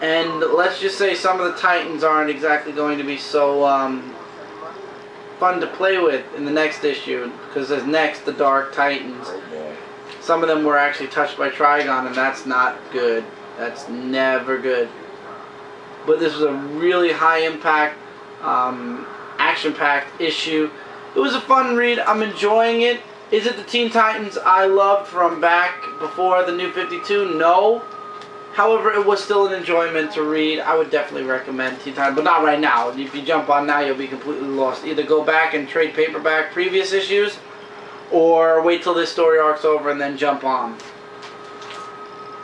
And let's just say some of the Titans aren't exactly going to be so fun to play with in the next issue. Because there's next the Dark Titans. Oh boy. Some of them were actually touched by Trigon, and that's not good. That's never good. But this was a really high impact, action-packed issue. It was a fun read. I'm enjoying it. Is it the Teen Titans I loved from back before the New 52? No. However, it was still an enjoyment to read. I would definitely recommend Teen Titans, but not right now. If you jump on now, you'll be completely lost. Either go back and trade paperback previous issues, or wait till this story arc's over and then jump on.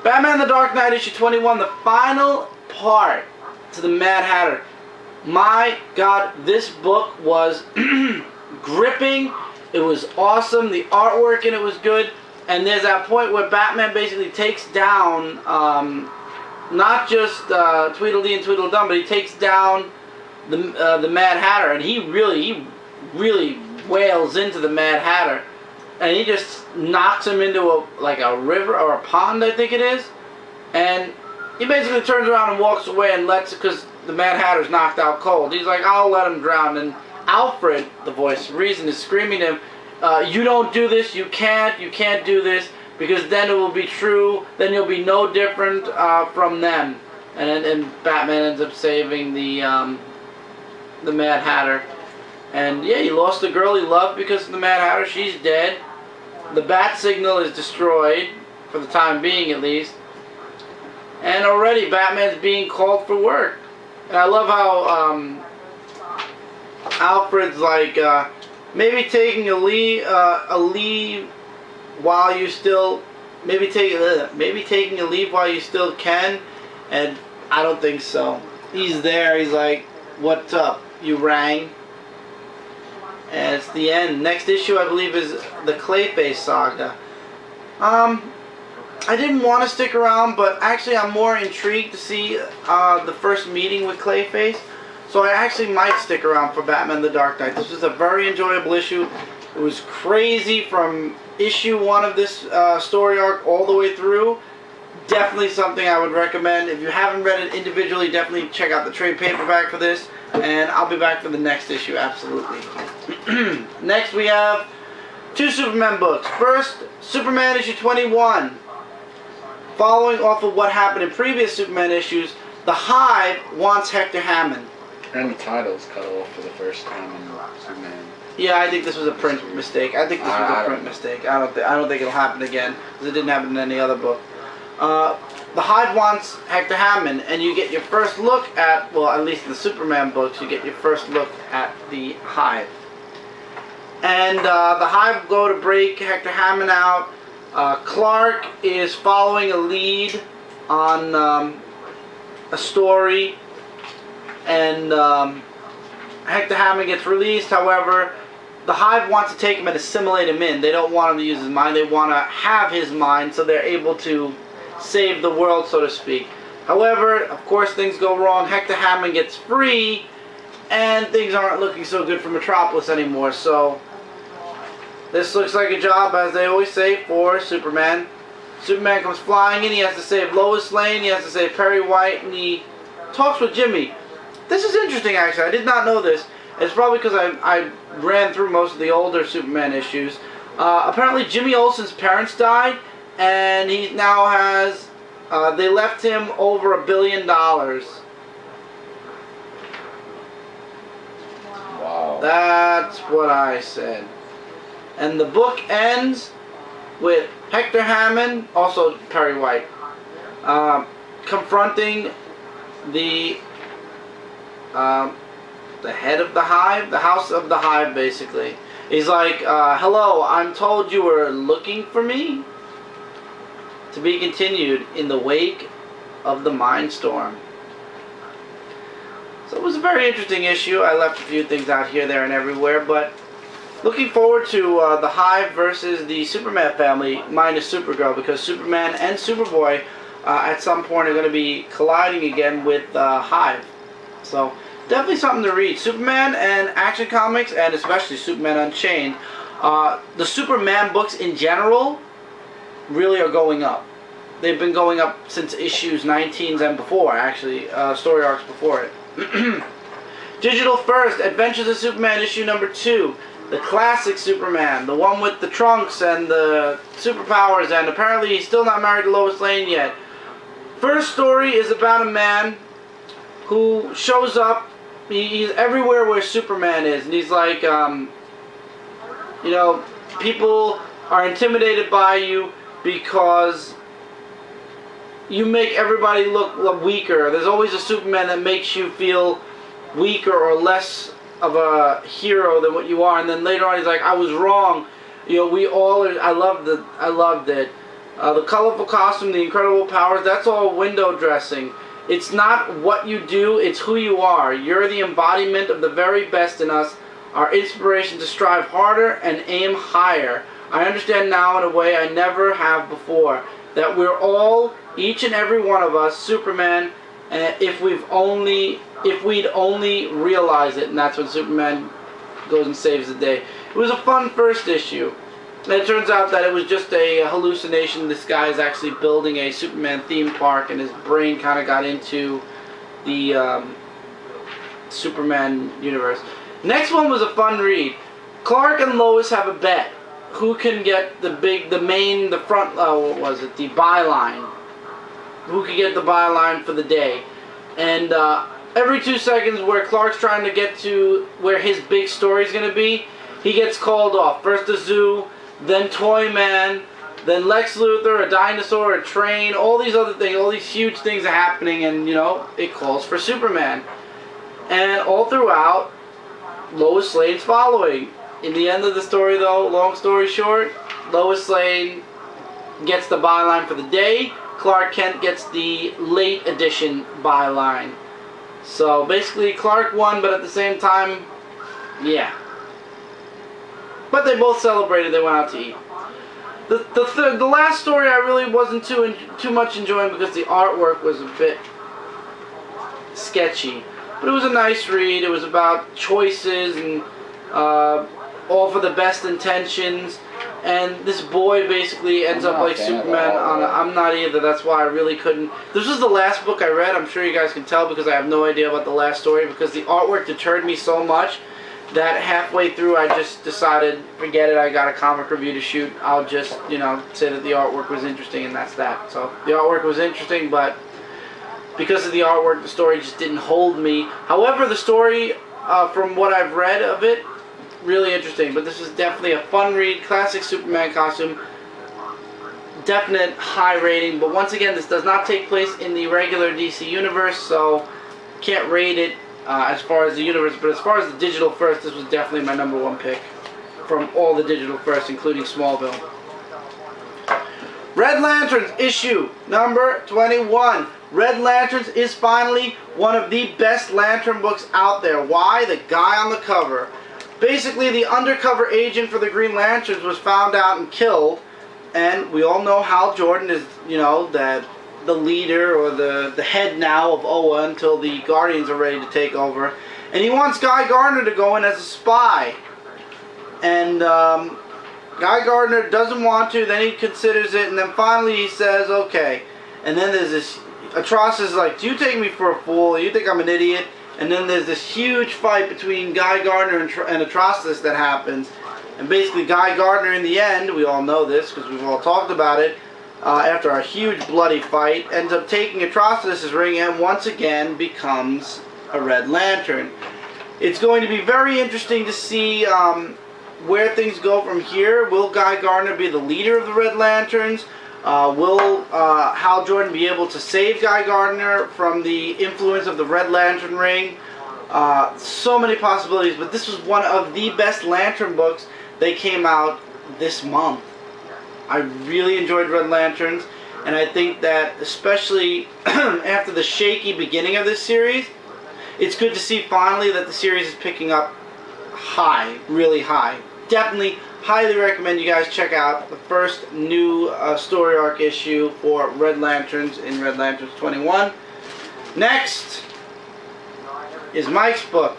Batman the Dark Knight issue 21, the final part to the Mad Hatter. My God, this book was gripping. It was awesome. The artwork in it was good. And there's that point where Batman basically takes down, not just Tweedledee and Tweedledum, but he takes down the Mad Hatter, and he really wails into the Mad Hatter, and he just knocks him into a river or a pond, I think it is, and he basically turns around and walks away and because the Mad Hatter's knocked out cold. He's like, I'll let him drown, and Alfred, the voice of reason, is screaming at him, you don't do this, you can't do this, because then it will be true, then you'll be no different from them. And Batman ends up saving the Mad Hatter. And yeah, he lost the girl he loved because of the Mad Hatter. She's dead. The bat signal is destroyed, for the time being at least. And already Batman's being called for work. And I love how Alfred's like, maybe taking a leave while you still, maybe taking a leave while you still can, and I don't think so. He's there. He's like, "What's up? You rang." And it's the end. Next issue, I believe, is the Clayface saga. I didn't want to stick around, but actually, I'm more intrigued to see the first meeting with Clayface. So I actually might stick around for Batman the Dark Knight. This was a very enjoyable issue. It was crazy from issue 1 of this story arc all the way through. Definitely something I would recommend. If you haven't read it individually, definitely check out the trade paperback for this. And I'll be back for the next issue, absolutely. Next we have 2 Superman books. First, Superman issue 21. Following off of what happened in previous Superman issues, the Hive wants Hector Hammond. And the title's cut off for the first time in Superman. Yeah, I think this was a print mistake. I think this was a print mistake. I don't think it'll happen again, because it didn't happen in any other book. The Hive wants Hector Hammond, and you get your first look at, well, at least in the Superman books, you get your first look at the Hive. And the Hive go to break Hector Hammond out. Clark is following a lead on a story, and Hector Hammond gets released. However, the Hive wants to take him and assimilate him in. They don't want him to use his mind. They want to have his mind so they're able to save the world, so to speak. However, of course, things go wrong. Hector Hammond gets free, and things aren't looking so good for Metropolis anymore. So this looks like a job, as they always say, for Superman. Superman comes flying in. He has to save Lois Lane. He has to save Perry White, and he talks with Jimmy. This is interesting, actually. I did not know this. It's probably because I ran through most of the older Superman issues. Apparently, Jimmy Olsen's parents died, and he now has, they left him over $1 billion. Wow. That's what I said. And the book ends with Hector Hammond, also Perry White, confronting the head of the Hive, the House of the Hive, basically. He's like, hello, I'm told you were looking for me. To be continued in the wake of the Mindstorm. So it was a very interesting issue. I left a few things out here, there, and everywhere, but looking forward to the Hive versus the Superman family, minus Supergirl, because Superman and Superboy at some point are going to be colliding again with Hive. So definitely something to read. Superman and Action Comics, and especially Superman Unchained. The Superman books in general really are going up. They've been going up since issues 19s and before, actually, story arcs before it. Digital First, Adventures of Superman issue number 2. The classic Superman, the one with the trunks and the superpowers, and apparently he's still not married to Lois Lane yet. First story is about a man who shows up. He's everywhere where Superman is, and he's like, you know, people are intimidated by you because you make everybody look weaker. There's always a Superman that makes you feel weaker or less of a hero than what you are, and then later on he's like, I was wrong. You know, we all are, I loved it. The colorful costume, the incredible powers, that's all window dressing. It's not what you do, it's who you are. You're the embodiment of the very best in us, our inspiration to strive harder and aim higher. I understand now in a way I never have before, that we're all, each and every one of us, Superman, if we'd only realize it. And that's when Superman goes and saves the day. It was a fun first issue. And it turns out that it was just a hallucination. This guy is actually building a Superman theme park, and his brain kind of got into the Superman universe. Next one was a fun read. Clark and Lois have a bet. Who can get the front, what was it, the byline? Who can get the byline for the day? And every 2 seconds where Clark's trying to get to where his big story is going to be, he gets called off. First the zoo, then Toyman, then Lex Luthor, a dinosaur, a train, all these other things, all these huge things are happening, and, you know, it calls for Superman. And all throughout, Lois Lane's following. In the end of the story, though, long story short, Lois Lane gets the byline for the day. Clark Kent gets the late edition byline. So basically, Clark won, but at the same time, yeah. But they both celebrated. They went out to eat. The last story I really wasn't too much enjoying because the artwork was a bit sketchy. But it was a nice read. It was about choices and all for the best intentions. And this boy basically ends up like Superman on I'm not either. That's why I really couldn't. This was the last book I read. I'm sure you guys can tell because I have no idea about the last story because the artwork deterred me so much that halfway through I just decided, forget it, I got a comic review to shoot. I'll just, you know, say that the artwork was interesting and that's that. So the artwork was interesting, but because of the artwork, the story just didn't hold me. However, the story, from what I've read of it, really interesting. But this is definitely a fun read, classic Superman costume, definite high rating. But once again, this does not take place in the regular DC universe, so can't rate it as far as the universe. But as far as the digital first, this was definitely my #1 pick from all the digital first, including Smallville. Red Lanterns issue number 21. Red Lanterns is finally one of the best Lantern books out there. Why? The guy on the cover. Basically, the undercover agent for the Green Lanterns was found out and killed, and we all know Hal Jordan is, you know, the leader or the head now of OA until the Guardians are ready to take over, and he wants Guy Gardner to go in as a spy, and Guy Gardner doesn't want to. Then he considers it, and then finally he says, okay. And then there's this Atrocitus is like, do you take me for a fool? You think I'm an idiot? And then there's this huge fight between Guy Gardner and Atrocitus that happens. And basically Guy Gardner in the end, we all know this because we've all talked about it, after a huge bloody fight, ends up taking Atrocitus' ring and once again becomes a Red Lantern. It's going to be very interesting to see where things go from here. Will Guy Gardner be the leader of the Red Lanterns? Will Hal Jordan be able to save Guy Gardner from the influence of the Red Lantern ring? So many possibilities, but this was one of the best Lantern books that came out this month. I really enjoyed Red Lanterns, and I think that especially after the shaky beginning of this series, it's good to see finally that the series is picking up high, really high. Definitely highly recommend you guys check out the first new story arc issue for Red Lanterns in Red Lanterns 21. Next is Mike's book.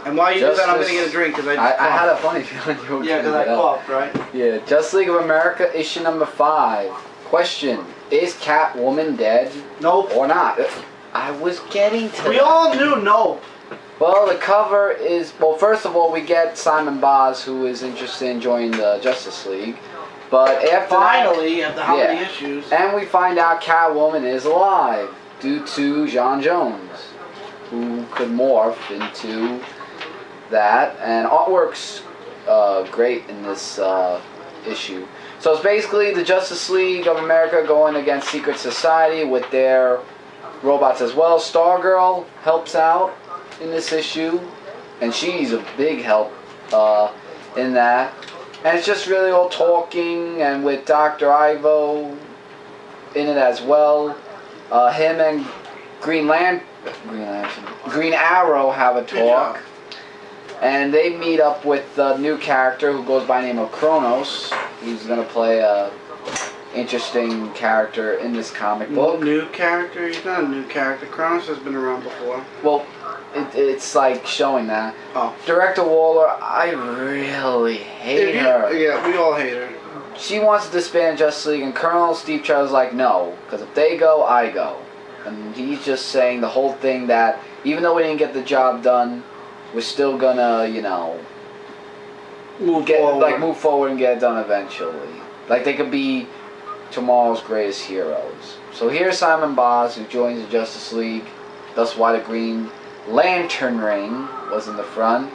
And while you do that, I'm going to get a drink because I had a funny feeling you were yeah, because I coughed, right? Yeah, Justice League of America issue number 5. Question: is Catwoman dead? Nope. Or not? I was getting to We all knew nope. Well, the cover is, well, first of all, we get Simon Baz, who is interested in joining the Justice League. But after finally, after how many issues? And we find out Catwoman is alive due to John Jones, who could morph into that. And artwork's great in this issue. So it's basically the Justice League of America going against Secret Society with their robots as well. Stargirl helps out in this issue, and she's a big help in that. And it's just really all talking, and with Dr. Ivo in it as well. Him and Green Arrow have a talk. And they meet up with a new character who goes by the name of Kronos. He's going to play a interesting character in this comic book. New character? He's not a new character. Kronos has been around before. Well, it's like showing that. Oh. Director Waller, I really hate her. Yeah, we all hate her. She wants to disband Justice League, and Colonel Steve Trevor's like, no, because if they go, I go. And he's just saying the whole thing that even though we didn't get the job done, we're still gonna, you know, move forward and get it done eventually. Like they could be tomorrow's greatest heroes. So here's Simon Boz, who joins the Justice League. That's why the Green Lantern ring was in the front.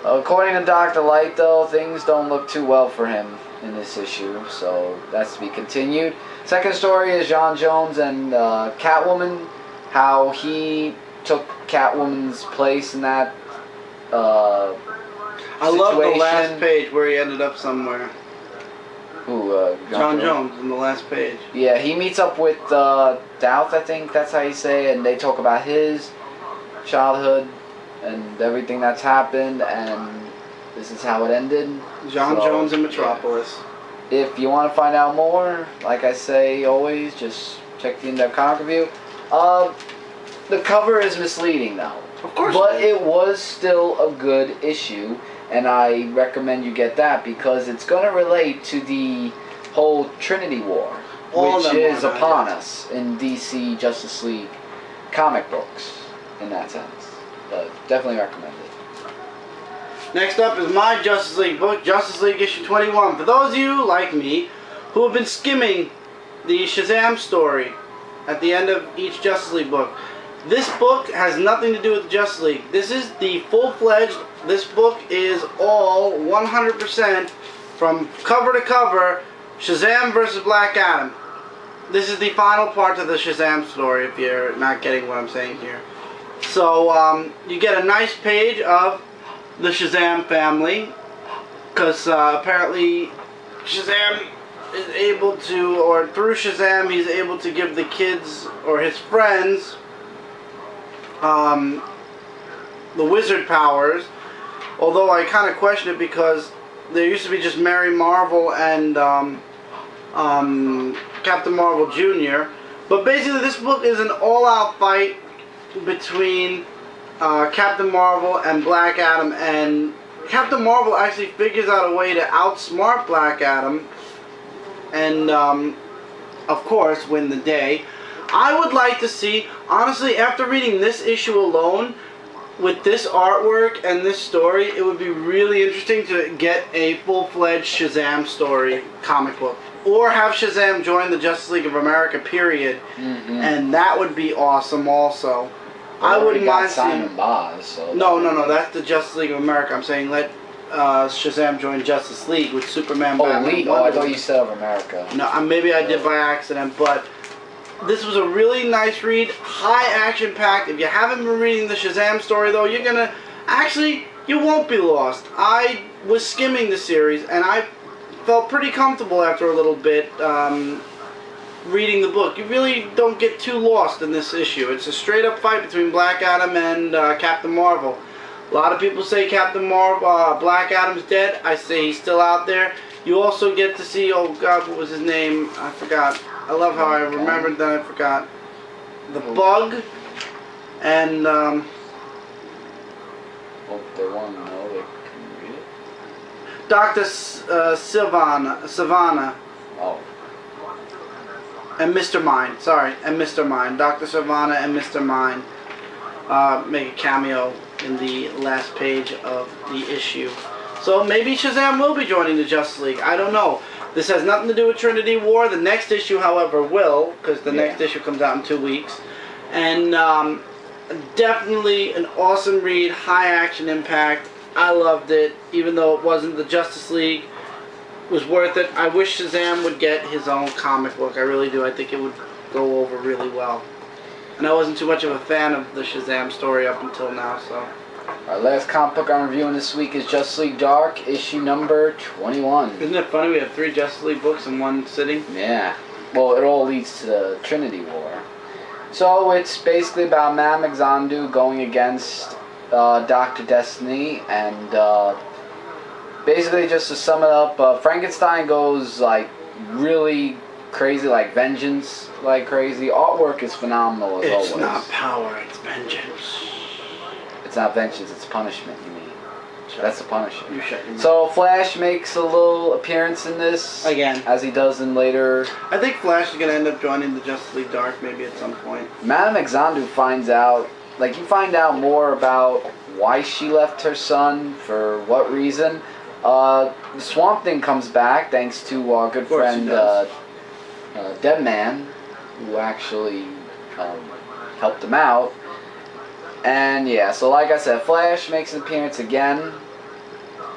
According to Dr. Light, though, things don't look too well for him in this issue, so that's to be continued. Second story is John Jones and Catwoman, how he took Catwoman's place in that I love the last page where he ended up somewhere. Who? John Jones in the last page. Yeah, he meets up with Doubt, I think that's how you say it, and they talk about his childhood and everything that's happened, and this is how it ended. John Jones in Metropolis. Yeah. If you want to find out more, like I say always, just check the in-depth comic review. The cover is misleading though. Of course. But it was still a good issue, and I recommend you get that because it's going to relate to the whole Trinity War, which is upon us in DC Justice League comic books in that sense. But definitely recommend it. Next up is my Justice League book, Justice League issue 21. For those of you, like me, who have been skimming the Shazam story at the end of each Justice League book, this book has nothing to do with the Justice League. This is the full-fledged, this book is all 100% from cover to cover, Shazam versus Black Adam. This is the final part of the Shazam story, if you're not getting what I'm saying here. So, you get a nice page of the Shazam family, because apparently Shazam is able to, or through Shazam, he's able to give the kids, or his friends, the wizard powers, although I kind of question it because there used to be just Mary Marvel and Captain Marvel Jr. But basically this book is an all-out fight between Captain Marvel and Black Adam, and Captain Marvel actually figures out a way to outsmart Black Adam and of course win the day. I would like to see, honestly, after reading this issue alone, with this artwork and this story, it would be really interesting to get a full-fledged Shazam story comic book. Or have Shazam join the Justice League of America, period. And that would be awesome also. I wouldn't mind seeing... Simon Boz, so No, that's the Justice League of America. I'm saying let Shazam join Justice League with Superman, Batman, League. Oh, I thought you said of America. No, maybe I did by accident, but... This was a really nice read, high action packed. If you haven't been reading the Shazam story though, you're gonna, actually, you won't be lost. I was skimming the series and I felt pretty comfortable after a little bit reading the book. You really don't get too lost in this issue. It's a straight up fight between Black Adam and Captain Marvel. A lot of people say Black Adam's dead. I say he's still out there. You also get to see, oh God, what was his name? I forgot. I love how I remembered that I forgot. The Bug, and well, if they want to know, they can read it. Dr. Sivana. Oh. And Mr. Mind. Sorry, and Mr. Mind. Dr. Sivana and Mr. Mind make a cameo in the last page of the issue. So maybe Shazam will be joining the Justice League. I don't know. This has nothing to do with Trinity War. The next issue, however, will, because the next issue comes out in 2 weeks. And definitely an awesome read, high action impact. I loved it, even though it wasn't the Justice League. was worth it. I wish Shazam would get his own comic book. I really do. I think it would go over really well. And I wasn't too much of a fan of the Shazam story up until now, so. Our last comic book I'm reviewing this week is Justice League Dark, issue number 21. Isn't it funny we have 3 Justice League books in one sitting? Yeah. Well, it all leads to the Trinity War. So it's basically about Madame Xanadu going against Dr. Destiny, and basically just to sum it up, Frankenstein goes like really crazy, like vengeance, like crazy. Artwork is phenomenal as always. It's not power, it's vengeance. It's not vengeance, it's punishment, you mean. That's the Punisher. You shut your mouth. So Flash makes a little appearance in this. Again. As he does in later. I think Flash is going to end up joining the Justice League Dark maybe at some point. Madame Xanadu finds out, like you find out more about why she left her son, for what reason. The Swamp Thing comes back thanks to our good friend Dead Man, who actually helped him out. And yeah, so like I said, Flash makes an appearance again,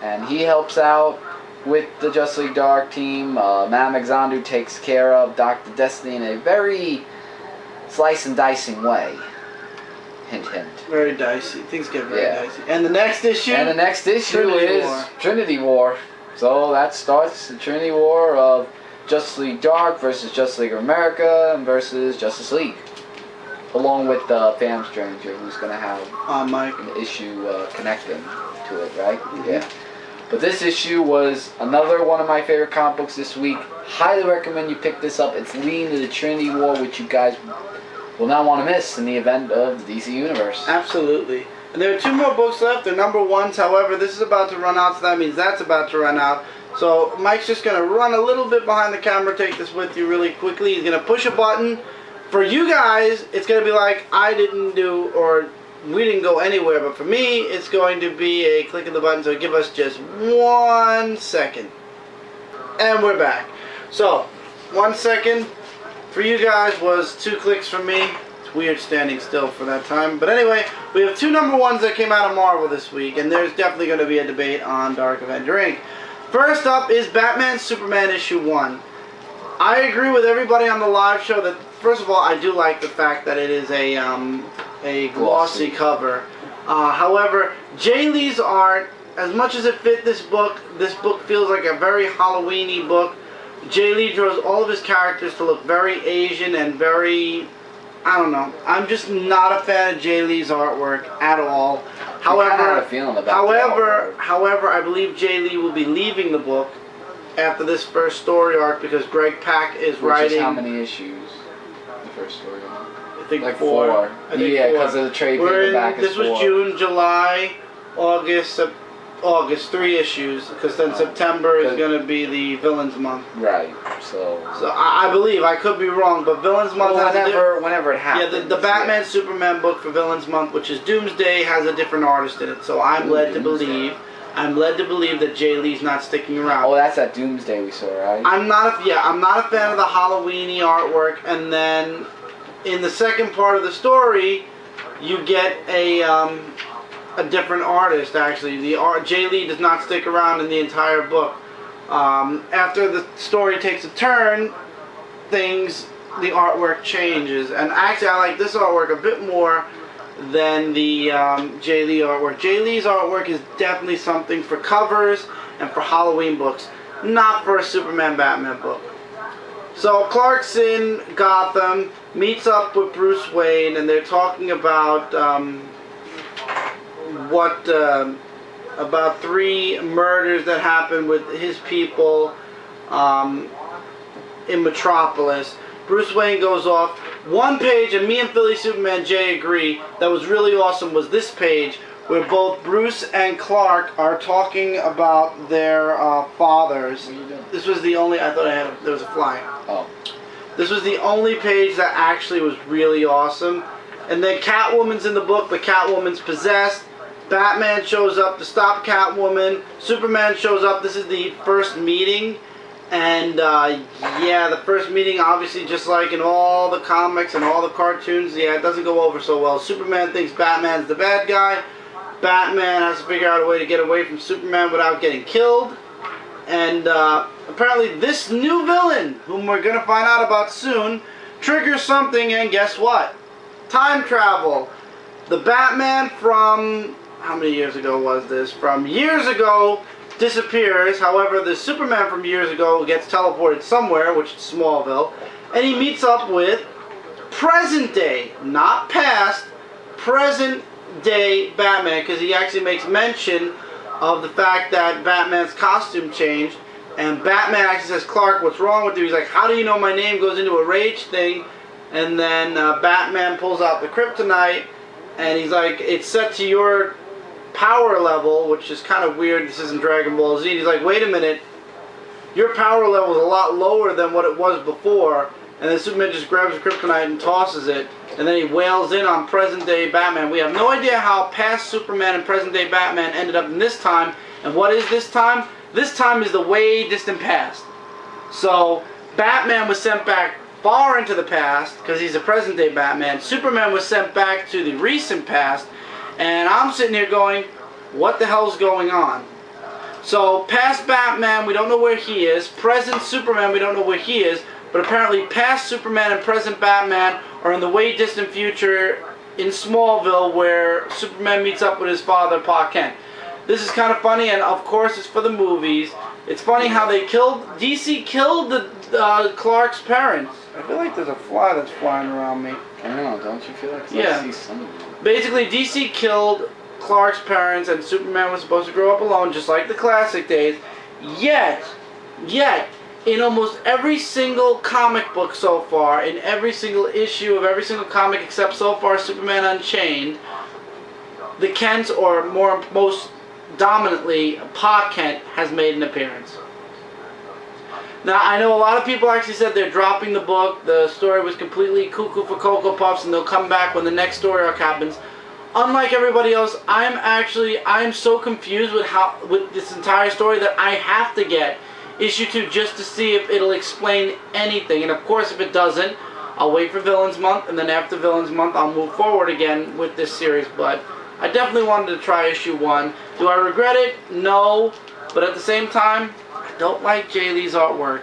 and he helps out with the Justice League Dark team. Madame Xanadu takes care of Dr. Destiny in a very slice and dicing way. Hint, hint. Very dicey. Things get very dicey. And the next issue? And the next issue is Trinity War. So that starts the Trinity War of Justice League Dark versus Justice League of America versus Justice League. Along with Phantom Stranger, who's going to have an issue connecting to it, right? Mm-hmm. Yeah. But this issue was another one of my favorite comic books this week. Highly recommend you pick this up. It's leading to the Trinity War, which you guys will not want to miss in the event of the DC Universe. Absolutely. And there are 2 more books left. They're number 1s. However, this is about to run out, so that means that's about to run out. So Mike's just going to run a little bit behind the camera, take this with you really quickly. He's going to push a button. For you guys, it's going to be like I didn't do, or we didn't go anywhere. But for me, it's going to be a click of the button. So give us just 1 second. And we're back. So, 1 second for you guys was 2 clicks for me. It's weird standing still for that time. But anyway, we have 2 number 1s that came out of Marvel this week. And there's definitely going to be a debate on Dark Avenger Inc. First up is Batman Superman issue 1. I agree with everybody on the live show that, first of all, I do like the fact that it is a glossy cover. However, Jay Lee's art, as much as it fit this book feels like a very Halloween-y book. Jay Lee draws all of his characters to look very Asian and very, I don't know. I'm just not a fan of Jay Lee's artwork at all. However, I believe Jay Lee will be leaving the book after this first story arc because Greg Pak is writing. Which is how many issues? The first story arc? I think like 4. I think yeah, because of the trade paperback. This was June, July, August, 3 issues. Because then September is going to be the Villains Month. Right. So I believe, I could be wrong, but Villains Month has whenever it happens. Yeah, the Batman Superman book for Villains Month, which is Doomsday, has a different artist in it. So I'm led to believe that Jay Lee's not sticking around. Oh, that's that Doomsday we saw, right? I'm not a fan of the Halloween-y artwork. And then in the second part of the story, you get a different artist. Actually, Jay Lee does not stick around in the entire book. After the story takes a turn, the artwork changes. And actually, I like this artwork a bit more than the Jay Lee artwork. Jay Lee's artwork is definitely something for covers and for Halloween books, not for a Superman Batman book. So Clark's in Gotham, meets up with Bruce Wayne, and they're talking about about 3 murders that happened with his people in Metropolis. Bruce Wayne goes off. One page, and me and Philly Superman Jay agree, that was really awesome was this page where both Bruce and Clark are talking about their fathers. What are you doing? This was the only, I thought there was a fly. Oh. This was the only page that actually was really awesome. And then Catwoman's in the book, but Catwoman's possessed. Batman shows up to stop Catwoman. Superman shows up. This is the first meeting. And, yeah, the first meeting, obviously, just like in all the comics and all the cartoons, yeah, it doesn't go over so well. Superman thinks Batman's the bad guy. Batman has to figure out a way to get away from Superman without getting killed. And apparently this new villain, whom we're going to find out about soon, triggers something, and guess what? Time travel. The Batman from, how many years ago was this? From years ago disappears. However, the Superman from years ago gets teleported somewhere, which is Smallville, and he meets up with present day, not past, present day Batman, because he actually makes mention of the fact that Batman's costume changed, and Batman actually says, Clark, what's wrong with you? He's like, how do you know my name? Goes into a rage thing, and then Batman pulls out the kryptonite, and he's like, it's set to your power level, which is kind of weird. This isn't Dragon Ball Z. He's like, wait a minute, your power level is a lot lower than what it was before. And then Superman just grabs the kryptonite and tosses it, and then he wails in on present-day Batman. We have no idea how past Superman and present-day Batman ended up in this time. And what is this time? This time is the way distant past. So Batman was sent back far into the past because he's a present-day Batman. Superman was sent back to the recent past, and I'm sitting here going, what the hell's going on? So past Batman, we don't know where he is. Present Superman, we don't know where he is. But apparently past Superman and present Batman are in the way distant future in Smallville, where Superman meets up with his father, Pa Kent. This is kind of funny, and of course it's for the movies. It's funny how they DC killed the Clark's parents. I feel like there's a fly that's flying around me. I don't know, don't you feel like I see something? Basically, DC killed Clark's parents, and Superman was supposed to grow up alone, just like the classic days. Yet, in almost every single comic book so far, in every single issue of every single comic except so far Superman Unchained, the Kents, or most dominantly, Pa Kent, has made an appearance. Now, I know a lot of people actually said they're dropping the book, the story was completely cuckoo for Cocoa Puffs, and they'll come back when the next story arc happens. Unlike everybody else, I'm so confused with this entire story that I have to get issue 2 just to see if it'll explain anything. And of course, if it doesn't, I'll wait for Villains Month, and then after Villains Month, I'll move forward again with this series. But I definitely wanted to try issue 1. Do I regret it? No. But at the same time, I don't like Jay Lee's artwork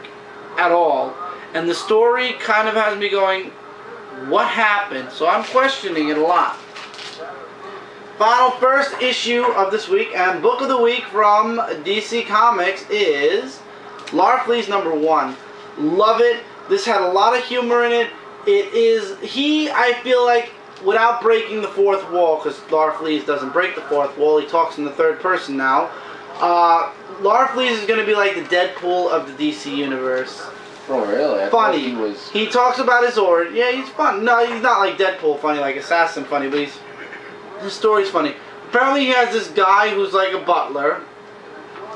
at all. And the story kind of has me going, what happened? So I'm questioning it a lot. Final first issue of this week and book of the week from DC Comics is Larfleeze #1. Love it. This had a lot of humor in it. I feel like, without breaking the fourth wall, because Larfleeze doesn't break the fourth wall, he talks in the third person now. Larfleeze is going to be like the Deadpool of the DC universe. Oh, really? Funny. He talks about his origin. Yeah, he's fun. No, he's not like Deadpool funny, like Assassin funny, but his story's funny. Apparently he has this guy who's like a butler,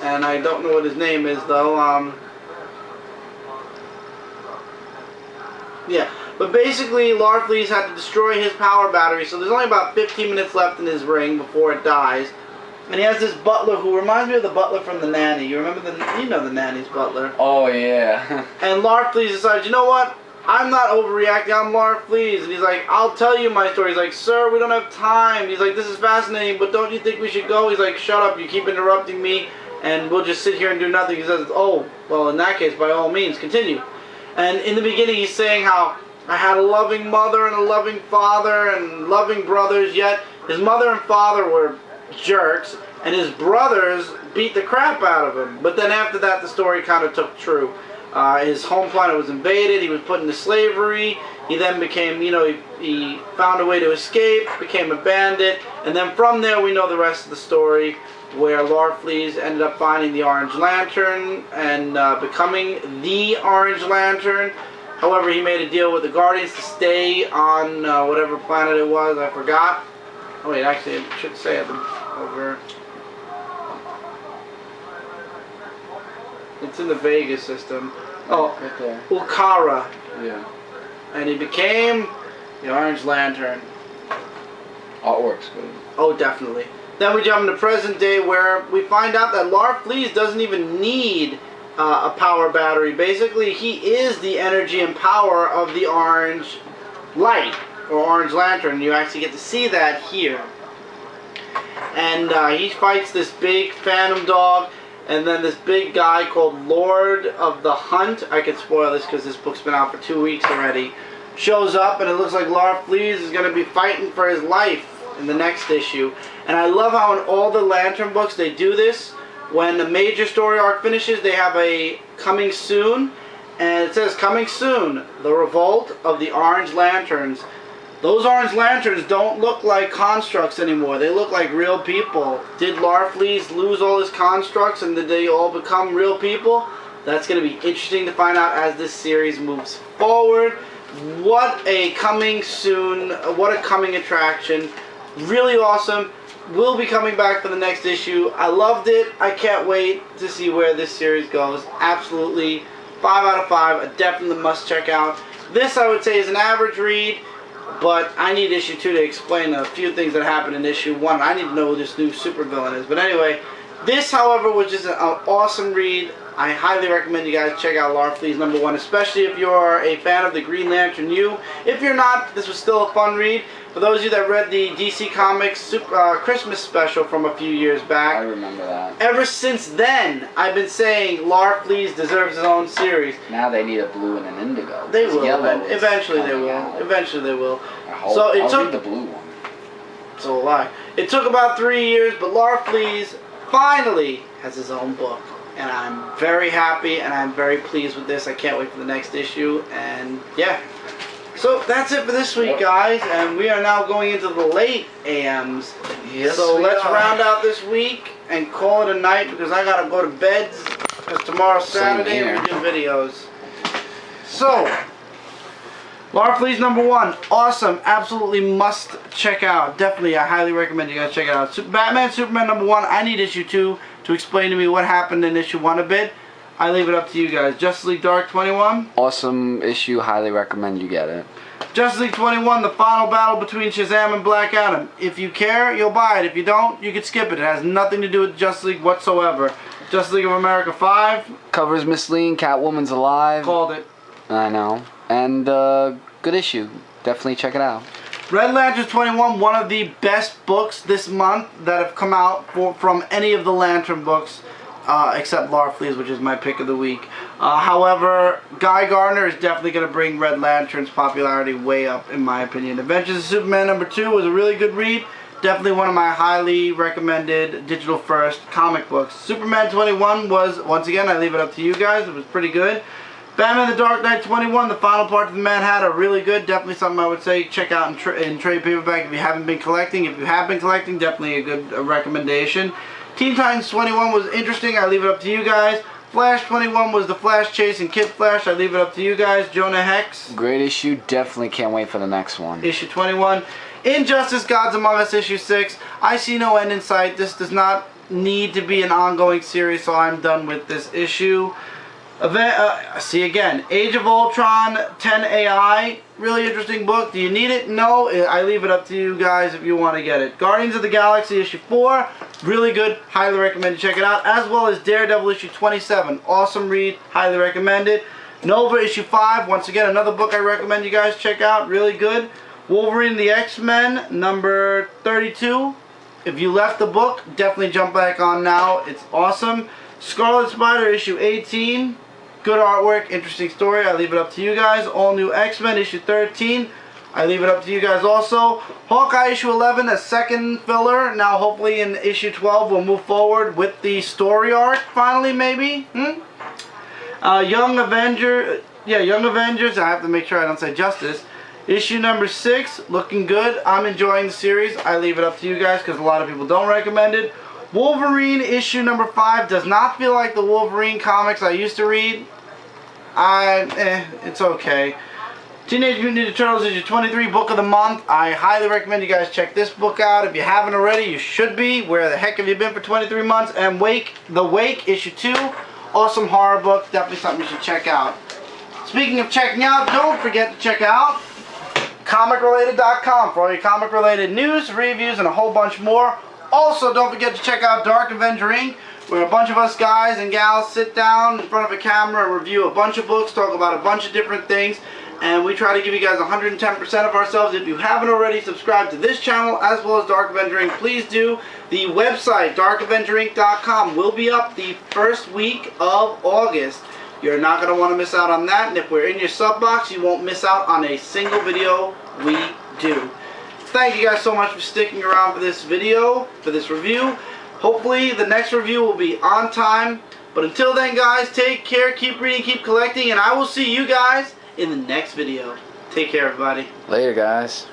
and I don't know what his name is though. Yeah, but basically Larfleeze had to destroy his power battery, so there's only about 15 minutes left in his ring before it dies. And he has this butler who reminds me of the butler from The Nanny. You remember the Nanny's butler? Oh yeah. And Larfleeze decides, you know what? I'm not overreacting, I'm Larfleeze. And he's like, I'll tell you my story. He's like, sir, we don't have time. He's like, this is fascinating, but don't you think we should go? He's like, shut up, you keep interrupting me, and we'll just sit here and do nothing. He says, oh, well, in that case, by all means, continue. And in the beginning, he's saying how I had a loving mother and a loving father and loving brothers, yet his mother and father were jerks, and his brothers beat the crap out of him. But then after that, the story kind of took true. His home planet was invaded, he was put into slavery, he then became, he found a way to escape, became a bandit, and then from there we know the rest of the story, where Larfleeze ended up finding the Orange Lantern and becoming the Orange Lantern. However, he made a deal with the Guardians to stay on whatever planet it was, I forgot. Oh wait, actually, I should say it over. It's in the Vegas system. Oh, right there. Ulcara. Yeah. And he became the Orange Lantern. Artwork's good. Oh, definitely. Then we jump into present day, where we find out that Larfleeze doesn't even need a power battery. Basically, he is the energy and power of the Orange Light, or Orange Lantern. You actually get to see that here. And he fights this big phantom dog. And then this big guy called Lord of the Hunt, I could spoil this because this book's been out for 2 weeks already, shows up, and it looks like Larfleeze is going to be fighting for his life in the next issue. And I love how in all the Lantern books they do this. When the major story arc finishes, they have a coming soon, and it says coming soon, the revolt of the Orange Lanterns. Those Orange Lanterns don't look like constructs anymore. They look like real people. Did Larfleeze lose all his constructs, and did they all become real people? That's going to be interesting to find out as this series moves forward. What a coming soon, what a coming attraction. Really awesome. Will be coming back for the next issue. I loved it. I can't wait to see where this series goes. Absolutely 5 out of 5. A definitely must check out. This, I would say, is an average read, but I need issue 2 to explain a few things that happened in issue 1. I need to know who this new supervillain is. But anyway, this, however, was just an awesome read. I highly recommend you guys check out Larfleeze #1, especially if you're a fan of the Green Lantern U. If you're not, this was still a fun read. For those of you that read the DC Comics Christmas special from a few years back, I remember that. Ever since then, I've been saying Larfleeze deserves his own series. Now they need a blue and an indigo. They will. Eventually they will. Out. Eventually they will. I hope. So it I'll took read the blue one. So will I. It took about 3 years, but Larfleeze finally has his own book. And I'm very happy, and I'm very pleased with this. I can't wait for the next issue, and yeah. So that's it for this week, guys, and we are now going into the late AMs. Yes, so let's round out this week and call it a night, because I gotta go to bed, because tomorrow's Saturday and we do videos. So, Larfleeze #1, awesome, absolutely must check out. Definitely, I highly recommend you guys check it out. Batman Superman #1, I need issue 2 to explain to me what happened in issue 1 a bit. I leave it up to you guys. Justice League Dark 21. Awesome issue, highly recommend you get it. Justice League 21, the final battle between Shazam and Black Adam. If you care, you'll buy it. If you don't, you can skip it. It has nothing to do with Justice League whatsoever. Justice League of America 5. Covers Miss Lean, Catwoman's alive. Called it. I know. And good issue. Definitely check it out. Red Lantern 21, one of the best books this month that have come out from any of the Lantern books, except Larfleeze, which is my pick of the week. However, Guy Gardner is definitely going to bring Red Lantern's popularity way up, in my opinion. Adventures of Superman #2 was a really good read. Definitely one of my highly recommended digital first comic books. Superman 21 was, once again, I leave it up to you guys. It was pretty good. Batman the Dark Knight 21, the final parts of the Mad Hatter are really good. Definitely something I would say check out in trade paperback if you haven't been collecting. If you have been collecting, definitely a good recommendation. Teen Titans 21 was interesting. I leave it up to you guys. Flash 21 was the Flash chase and Kid Flash. I leave it up to you guys. Jonah Hex. Great issue. Definitely can't wait for the next one. Issue 21. Injustice Gods Among Us issue 6. I see no end in sight. This does not need to be an ongoing series, so I'm done with this issue. See again, Age of Ultron 10 AI, really interesting book. Do you need it? No, I leave it up to you guys if you want to get it. Guardians of the Galaxy issue 4, really good, highly recommend you check it out, as well as Daredevil issue 27, awesome read, highly recommend it. Nova issue 5, once again another book I recommend you guys check out, really good. Wolverine the X-Men number 32. If you left the book, definitely jump back on now, it's awesome. Scarlet Spider issue 18. Good artwork, interesting story. I leave it up to you guys. All New X-Men issue 13. I leave it up to you guys also. Hawkeye issue 11, a second filler. Now hopefully in issue 12 we'll move forward with the story arc finally, maybe. Young Avengers. I have to make sure I don't say Justice. Issue number 6, looking good. I'm enjoying the series. I leave it up to you guys because a lot of people don't recommend it. Wolverine issue number 5 does not feel like the Wolverine comics I used to read. It's okay. Teenage Mutant Ninja Turtles issue 23, book of the month. I highly recommend you guys check this book out. If you haven't already, you should be. Where the heck have you been for 23 months? And The Wake issue 2, awesome horror book. Definitely something you should check out. Speaking of checking out, don't forget to check out comicrelated.com for all your comic related news, reviews, and a whole bunch more. Also, don't forget to check out Dark Avenger Inc., where a bunch of us guys and gals sit down in front of a camera and review a bunch of books, talk about a bunch of different things, And we try to give you guys 110% of ourselves. If you haven't already subscribed to this channel as well as Dark Avenger Inc., please do. The website, darkavengerinc.com, will be up the first week of August. You're not going to want to miss out on that. And if we're in your sub box, you won't miss out on a single video we do. Thank you guys so much for sticking around for this video, for this review. Hopefully the next review will be on time. But until then, guys, take care, keep reading, keep collecting, and I will see you guys in the next video. Take care, everybody. Later, guys.